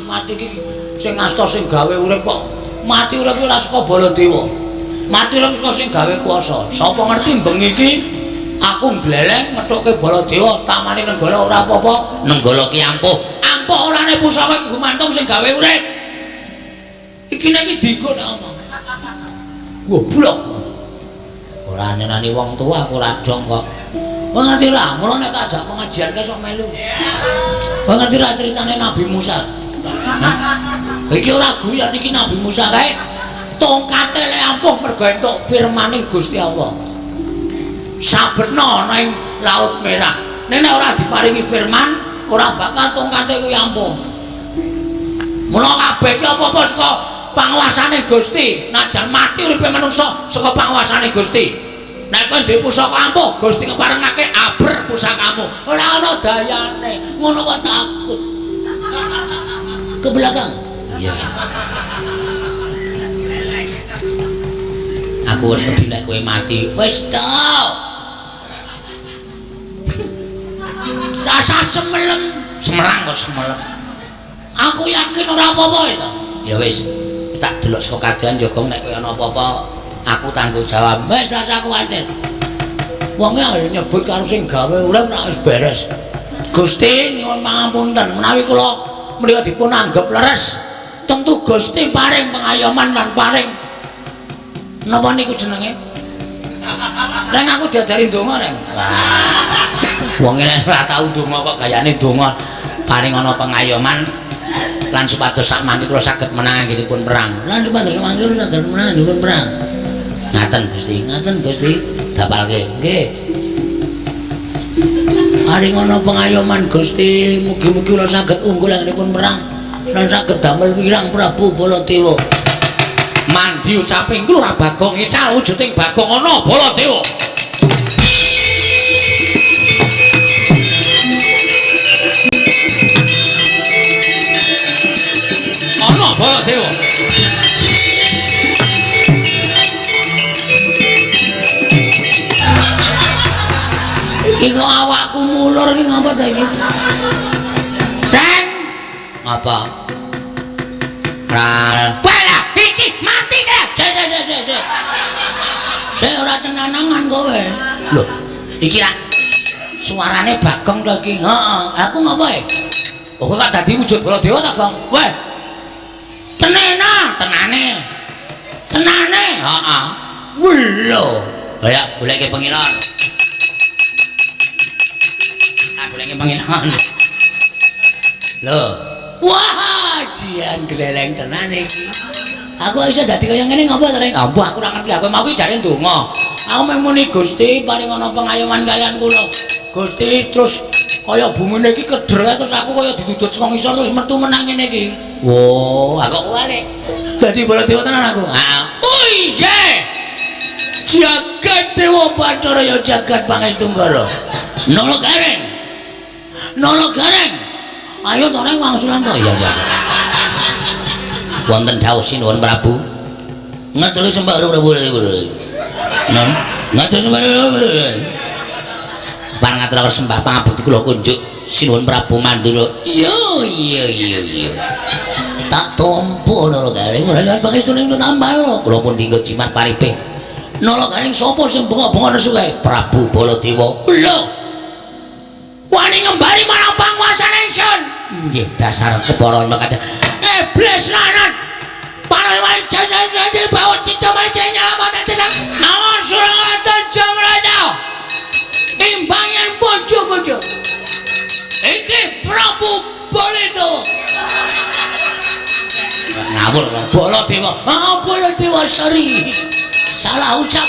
A: mati iki sing asta sing gawe urip kok. Mati urip ora saka Baladewa. Mati urip saka sing gawe kuwasa. Sapa ngerti bengi iki aku gleleng methuke Baladewa tamane nenggala ora apa-apa. Nenggala ki ampuh. Ampuh orane pusaka gumantung sing gawe urip. Iki nek digo nek omong. Goblok. Ora nenani wong tua aku radong kok. Wong ngerti ra, mulo nek tak ajak pengajian ke sok melu. Wong ngerti ra critane Nabi Musa. Iki ora guyon iki Nabi Musa kae. Tongkate le ampuh mergo entuk firmaning Gusti Allah. Saberna ana ing Laut Merah. Nek ora diparingi firman, ora bakal tongkate kuwi ampuh. Mula kabeh iki apa-apa saka panguasane Gusti. Najan mati uripe manungsa saka panguasane Gusti. Nek kowe duwe pusaka ampuh, Gusti keparengake aber pusakamu. Ora ana dayane. Ngono kok takut. Ke belakang. Iya. Aku wedi nek kowe mati. Wis to. Rasa semerang kok semelem. Aku yakin ora apa-apa wis. Ya wis. Tak delok saka kadean ya Gong nek kowe ana apa-apa aku tanggung jawab. Wis rasa kuwatir. Wong e nyebut karo sing gawe urip nek wis beres. Gusti nyuwun pangapunten menawi kula mriya dipun anggap leres. Tentu Gusti paring pengayoman lan paring napa niku jenenge? Neng aku diajari ndonga neng. Wong nek ora tau donga kok gayane donga paring ana pengayoman lan supados sak mangke kula saged menang anggenipun perang. Lan supados mangke kula saged menang anggenipun perang. Ngaten Gusti, dapalke. Nggih. Paring ana pengayoman Gusti, mugi-mugi kula saged unggul anggenipun perang lan saged damel wirang Prabu Baladewa. Mandi ucaping kula Bagong ical wujuding Bagong ana Baladewa. Ana Baladewa. Iki kok awakku mulur iki ngapa saiki? Deng. Ngapa? Bala, iki mati ta. Sik. Sik ora cenanangan kowe. Lho, iki ra suarane Bagong to iki. Heeh, aku ngapa e? Oh, kok dadi wujud Baladewa ta, Gong? Weh. Tenane. Heeh. Lho, kaya goleke pengilon. Goleke pengilon. Lho. Wah, jian gleleng tenan iki. Aku iso dadi kaya ngene ngapa to, Reng? Ampuh aku ora ngerti. Aku mau ki jare ndonga. Aku muni Gusti paring ana pengayoman kalian kula. Gusti terus kaya bumune iki kedher terus aku kaya didudut saka ngisor terus metu menang ngene iki. Wo, aku wale. Dadi Baladewa tenan aku. Heeh. Oh iya. Jagat Dewa Bathara ya jagat Pangestu-Nggara. Nolo gareng. Ayo to Reng wangsulan to. Iya, Jang. Wonten dawuh sinuwun Prabu. Ngaturi sembah Prabu. Non, ngatur sembah. Pan ngatur sembah pangabekti kula kunjuk sinuwun Prabu Mandura. Iya. Tak tompo Nolo gareng ora liwat Pangestuning nambal. Kula pun dinggo jimat paripe. Nolo gareng sapa sing bengok-bengok nesu kae? Prabu Baladewa. Lho. Wani ngembari marang panguasane ingsun. Nggih, dasar kepara makate. Iblis lanat. Paling jangan bawa cita macam nyelamat tenang. Nawan surangatan jam raja. Imbangan bojo. Iki Prabu Baladewa. Ngawur Baladewa. Baladewa sari. Salah ucap.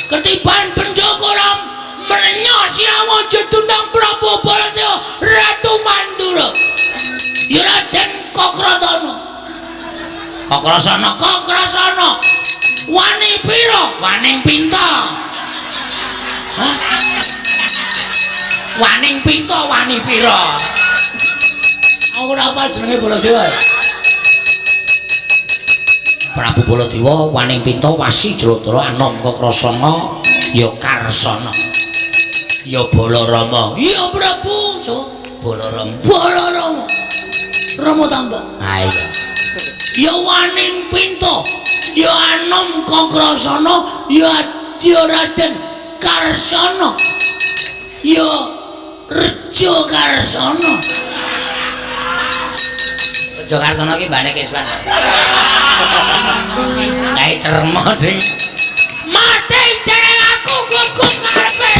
A: Ketiban penjogoram. Merenyah siramu jedundang Prabu Baladewa Ratu Mandura Raden Kokrasana Wani piro Waning pinta Waning pinta wani piro aku ora apa jenenge Baladewa Prabu Baladewa Waning pinta Wasi Jlodra Anom Kokrasana ya Karsana ya Balarama ya Prabu Balarama Rama tambah ayo ya Waning pinta ya Anom Kokrasana ya Raden Karsana ya Rejo Karsana Rejo Karsana ki mbane Kiswan kae cermo sing mati jeneng aku gugung karepe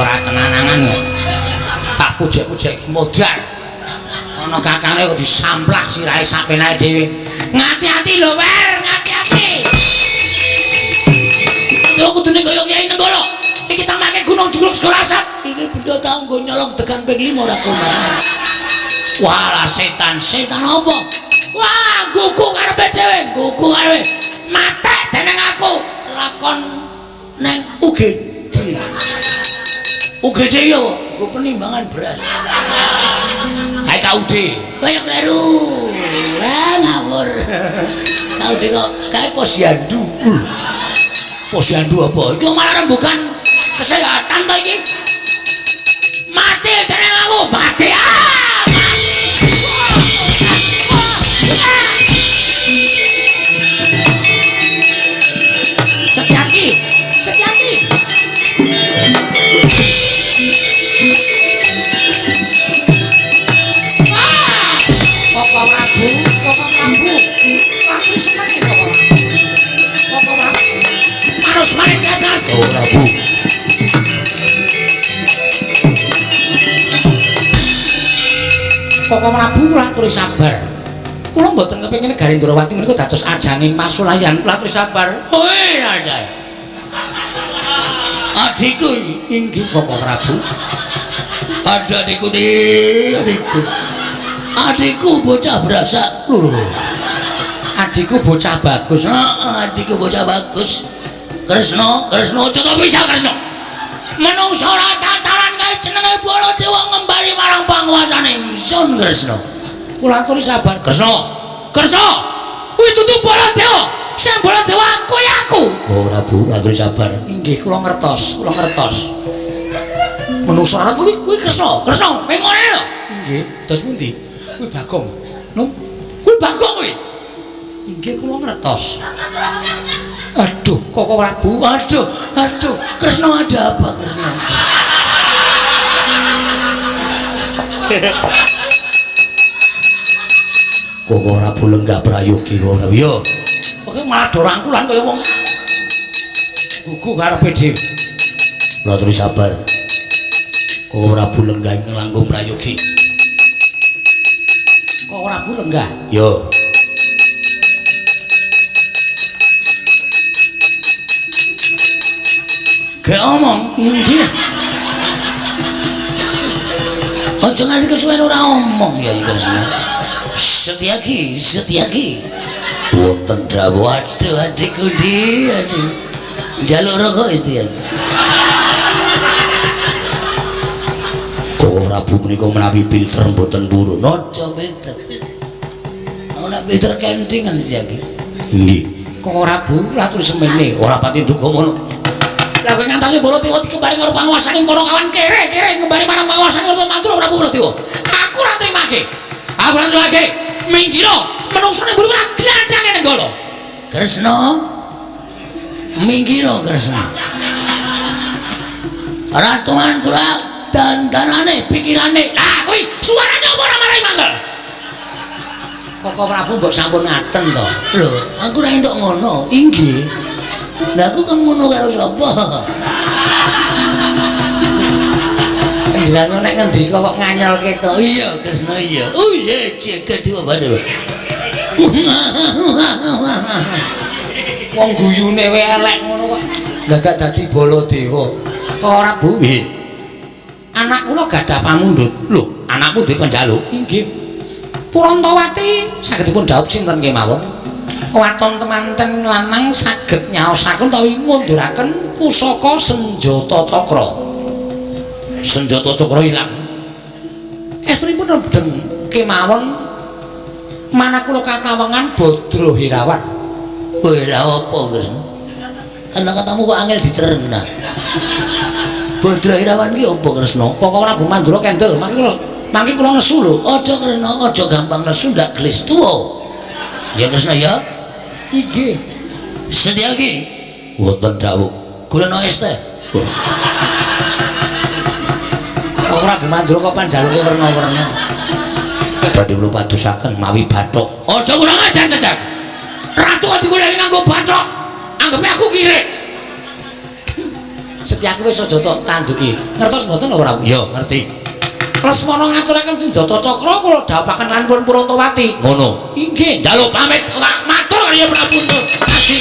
A: ora cenanangan tak pujek-pujek modal ana kakane kok disamplak sirahe sapenae dhewe ngati-ati lho wer ngati-ati yo kudune kaya Kyai Nenggala iki tamake gunung Jugruk Sekolasat iki benda tau nggo nyolong degan ping 5 ora kondangan walah setan apa wah gugu karepe dhewe matek dening aku lakon neng UGD ya, gue penimbangan beras. Kayak KUD. Kayak kleru. Ngawur. KUD kok kayak posyandu. Posyandu apa? Itu malah rembukan kesehatan toh ini. Mati jeneng aku, mati Setiaki. Prabu Koko Prabu kula aturi sabar. Kula mboten kepengin negari Ndrawati menika dados ajanging pasulayan, kula aturi sabar. Hoi, Raja. Adikku inggih Koko Prabu. Ada adikku adikku. Adikku bocah berasa. Lho. Adikku bocah bagus. Adikku bocah bagus. Kresna, Kresna aja to bisa Kresna. Menungso ora tataran kae jenenge Baladewa ngembari marang panguwasane Sun Kresna. Kula aturi sabar. Kresna. Kresna. Kuwi dudu Baladewa. Sing Baladewa kuwi aku. Oh, Prabu, aturi sabar. Inggih, kula ngertos, kula ngertos. Menungso ora kuwi Kresna. Kresna, ping ngene lho. Inggih, dos pundi? Kuwi Bagong. Nun, kuwi Bagong kuwi. Inggih kula ngertos. Aduh, Koko Prabu. Aduh. Kresna ada apa Kresna? Koko Prabu lenggah prayogi kok yo. Pokoke malah do rangkulan kaya wong gugu karepe dhewe. Kula aturi sabar. Koko Prabu lenggah nglangkung prayogi. Koko Prabu lenggah. Yo. Kayak omong, inggih. Aja nganti kesuwen ora omong ya Kresna. Setyaki. Boten dawuh aduh adikku di. Njaluk rokok Setyaki. Koko Prabu menika menawi filter mboten purun. Aja filter. Ana filter kentingan Setyaki. Nggih. Koko Prabu atur semene ora pati duka ngono. Lah kok ngantasi Baladewa dikembari karo panguwasane kono kawan kere ngembari marang panguwasane karo mantul Prabu Baladewa. Aku ora trimake. Aku ora trimake. Minggiro, menungsone buru ora glandange nenggala. Kresna. Minggiro Kresna. Ratu Mantura dandanane pikirane. Lah kuwi suarane apa ora marai mangkel. Koko Prabu mbok sampun ngaten to. Lho, aku ora entuk ngono. Inggih. Lah aku kan ngono karo sapa? Jenengan nek ngendika kok nganyelke to. Iya, Kresna iya. Oh iya, jagat iki bae. Wong guyune wae elek ngono kok. Dadak dadi Baladewa. Kok ora Bu? Nggih. Anak kula gadah pamundhut. Lho, anakku duwe penjaluk. Inggih. Purantawati saged dipun dhawuh sinten kemawon? Waton temanten lanang saged nyaosaken utawi ngunduraken pusaka senjata cakra. Senjata cakra ilang. Estrinipun nedeng kemawon manakula katawengan Badra Hirawan. Kowe lha apa, Kresna? Kata-katamu kok angel dicerna. Badra Hirawan ki apa, Kresna? Kok Prabu Mandura kendel, mangke kula nesu lho. Aja Kresna, aja gampang nesu ndak glis tuwa. Ya Kresna ya. Iki Setyaki wonten dawuh gulana es teh. Ora Mandura kok panjaluke werna-werna. Badhe kula padosaken mawi bathok. Aja kurang ajar Setyaki. Ratu ati kula nganggo bathok. Anggepe aku kirik. Setyaki wis aja tok tanduki. Ngertos mboten ora? Ya, ngerti. Lesmana ngaturaken senjata cakra kula dhawuhaken lan pun Purantawati. Ngono. Inggih, njaluk pamit lak matur kaliyan Prabu Adi.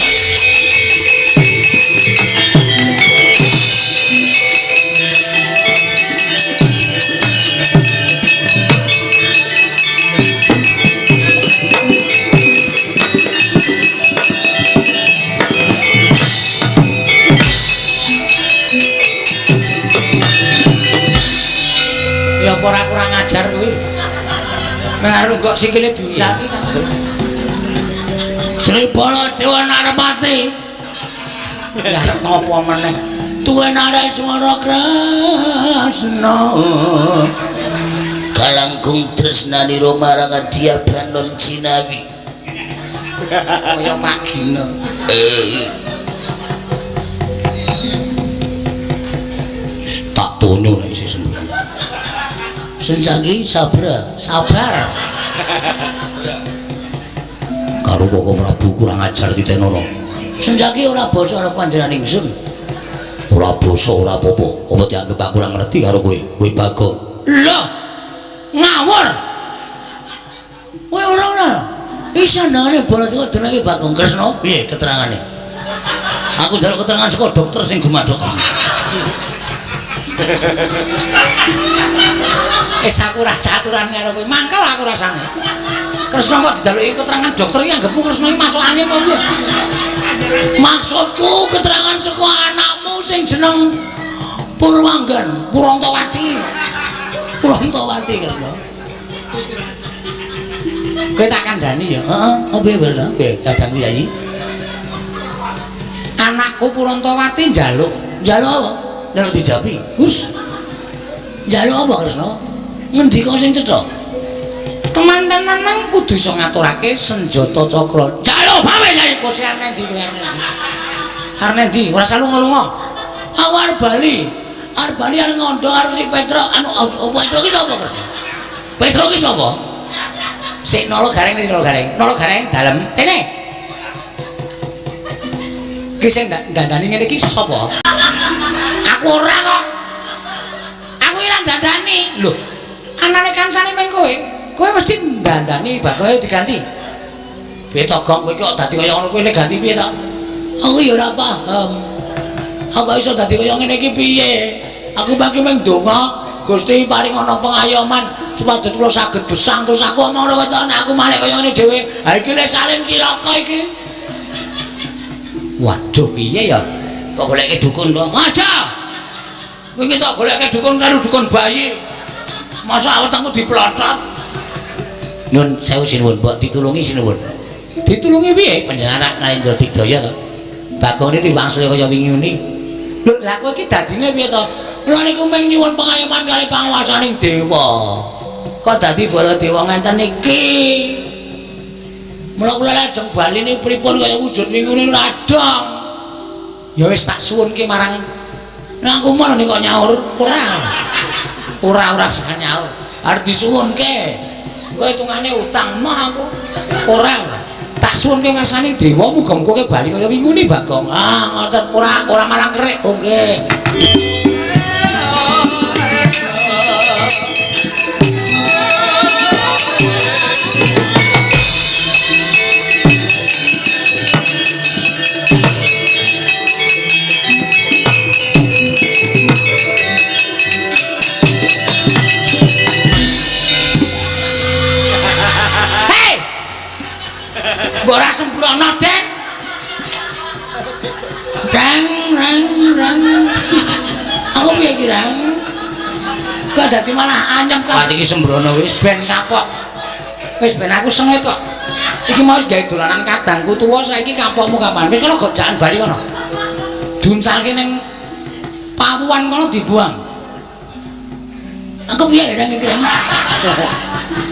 A: Ya ora kurang ajar kuwi. Mengaruh kok sikile diucaki kan. Sri Baladewa narepati. Ya arep ngopo meneh? Tuwe narek swara Kresna. Kalangkung tresnani marang Adiabanon Cinawi. Kaya Pak Gina. Tak tonyo nek isih sembuh. Senjaki sabar. Karo Koko Prabu kurang ajar ditenono. Senjaki ora basa karo panjenengan ingsun. Ora basa ora apa-apa. Apa dianggep aku kurang ngerti karo kowe? Kowe Bagong. Lho. Ngawur. Kowe ora. Iki sandangane Baladewa jenenge Bagong Kresna. Piye keterangane? Aku njaluk keterangan saka dokter sing gumadhok. Aku rasa aturan karo kowe. Mangkel aku rasane. Kresna kok dijaluki keterangan dokter iki anggapmu Kresna iki masukane apa piye? Maksudku keterangan saka anakmu sing jeneng Purwanggan, Purantawati. Purantawati Kresna. Kowe tak kandhani ya. Heeh, piye bener? Piye kadang Kyai? Anakku Purantawati njaluk apa? Njaluk dijabi. Wus. Njaluk apa Kresna? Ngendika sing cetha. Kemantenan nang kudu iso ngaturake senjata cakra. Njaluk bae Kyai Gusti arep ndi kowe arep ndi? Arep ndi? Ora salu ngelunga. Aku arep bali. Arep bali arep ngondo karo si Petro. Petro ki sapa Kresna? Petro ki sapa? Sik nolo gareng iki nolo gareng. Nolo gareng dalem. Kene. Ki sing dandani ngene iki sapa? Aku ora kok. Aku ora dandani. Lho, anane kancane meng kowe. Kowe mesti dandani bagoe diganti. Piye to Gong kowe kok dadi kaya ngono kowe nek ganti piye to? Aku ya ora paham. Aku iso dadi kaya ngene iki piye? Aku bangke meng donga Gusti paring ana pengayoman supados kula saged gesang terus aku omong karo wetone aku malih kaya ngene dhewe. Ha iki lek saling cilaka iki. Waduh piye ya? Kok goleke dukun to? Aja. Kowe iki tok goleke dukun karo dukun bayi. Masa awetku diplotot. Nyun sewu sinuwun, mbok ditulungi sinuwun. Ditulungi piye? Panjenengan anak Indra Digdaya to. Bagone tiwangsule kaya wingi ngene. Lho, lha kowe iki dadine piye to? Kula niku mung nyuwun pengayoman kali panguwasaning dewa. Kok dadi Baladewa ngenten iki? Mula kula lajeng bali niku pripun kaya wujud wingi ngene radong. Ya wis tak suwunke marang aku mono nek kok nyaur ora. Ora usah nyaur. Arep disuwunke. Kowe hitungane utang mah aku. Ora. Tak suwunke ngarsane dewa muga-muga kowe bali kaya wingi Bagong. Ah, ngoten ora marang kerik. Oh nggih. Ora sembrono Den. Rang. Aku piye iki Rang? Kok dadi malah anyep kok. Iki sembrono wis ben kapok. Wis ben aku sengit kok. Iki mau gawe dolanan kadangku tuwa saiki kapokmu kapan? Wis kono gojakan bali kono. Duncalke ning pawuan kono dibuang. Aku piye Rang iki Rang?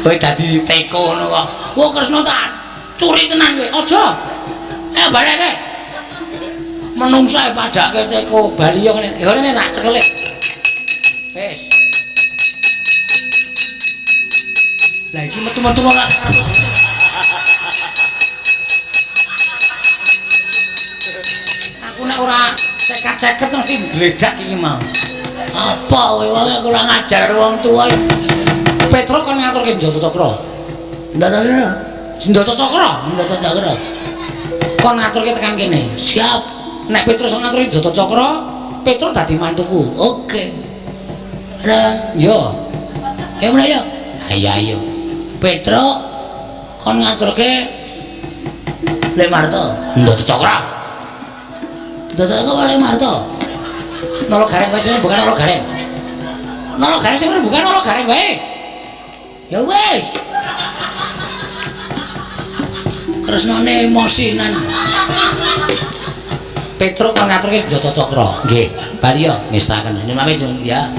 A: Kowe dadi teko ngono kok. Wah Kresna tak curi tenan kowe. Aja. Baleke. Menungsa padake teko bali yo ngene tak cekelik. Wis. Lah iki metu-metu ora sakarep. Aku nek ora ceket-ceket mesti gledak iki mau. Apa kowe wae kurang ajar wong tuwa. Petro kon ngaturke Njata Cakra. Senjata Cakra, Senjata Cakra. Kon ngaturke tekan kene. Siap. Nek Petrus ngaturke Senjata Cakra, Petrus dadi mantuku. Oke. Ra, yo. Ya mulai yo. Ayo. Petro kon ngaturke Lemarto, Senjata Cakra. Senjata Cakra Lemarto. Nolo gareng wis bukan nolo gareng. Nolo gareng sing bukan nolo gareng wae. Ya wis. Kresnane emosinan. Petro kon ngaturke Senjata Cakra. Nggih, bari yo ngestaken. Nyuwun pamit ya.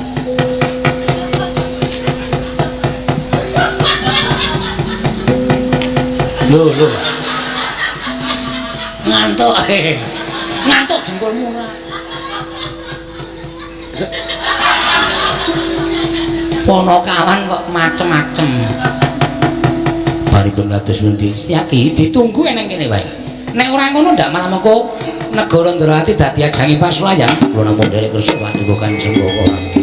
A: Lho. Ngantuk. Ngantuk jengkolmu ora. Ponokawan kok macem-macem. Baripun kados pundi? Setyaki ditunggu eneng kene wae. Nek ora ngono ndak malah mengko negara Ndrawati dadi ajange Pasulayan. Kula namung derek kersa paduka Kanjeng Bapak.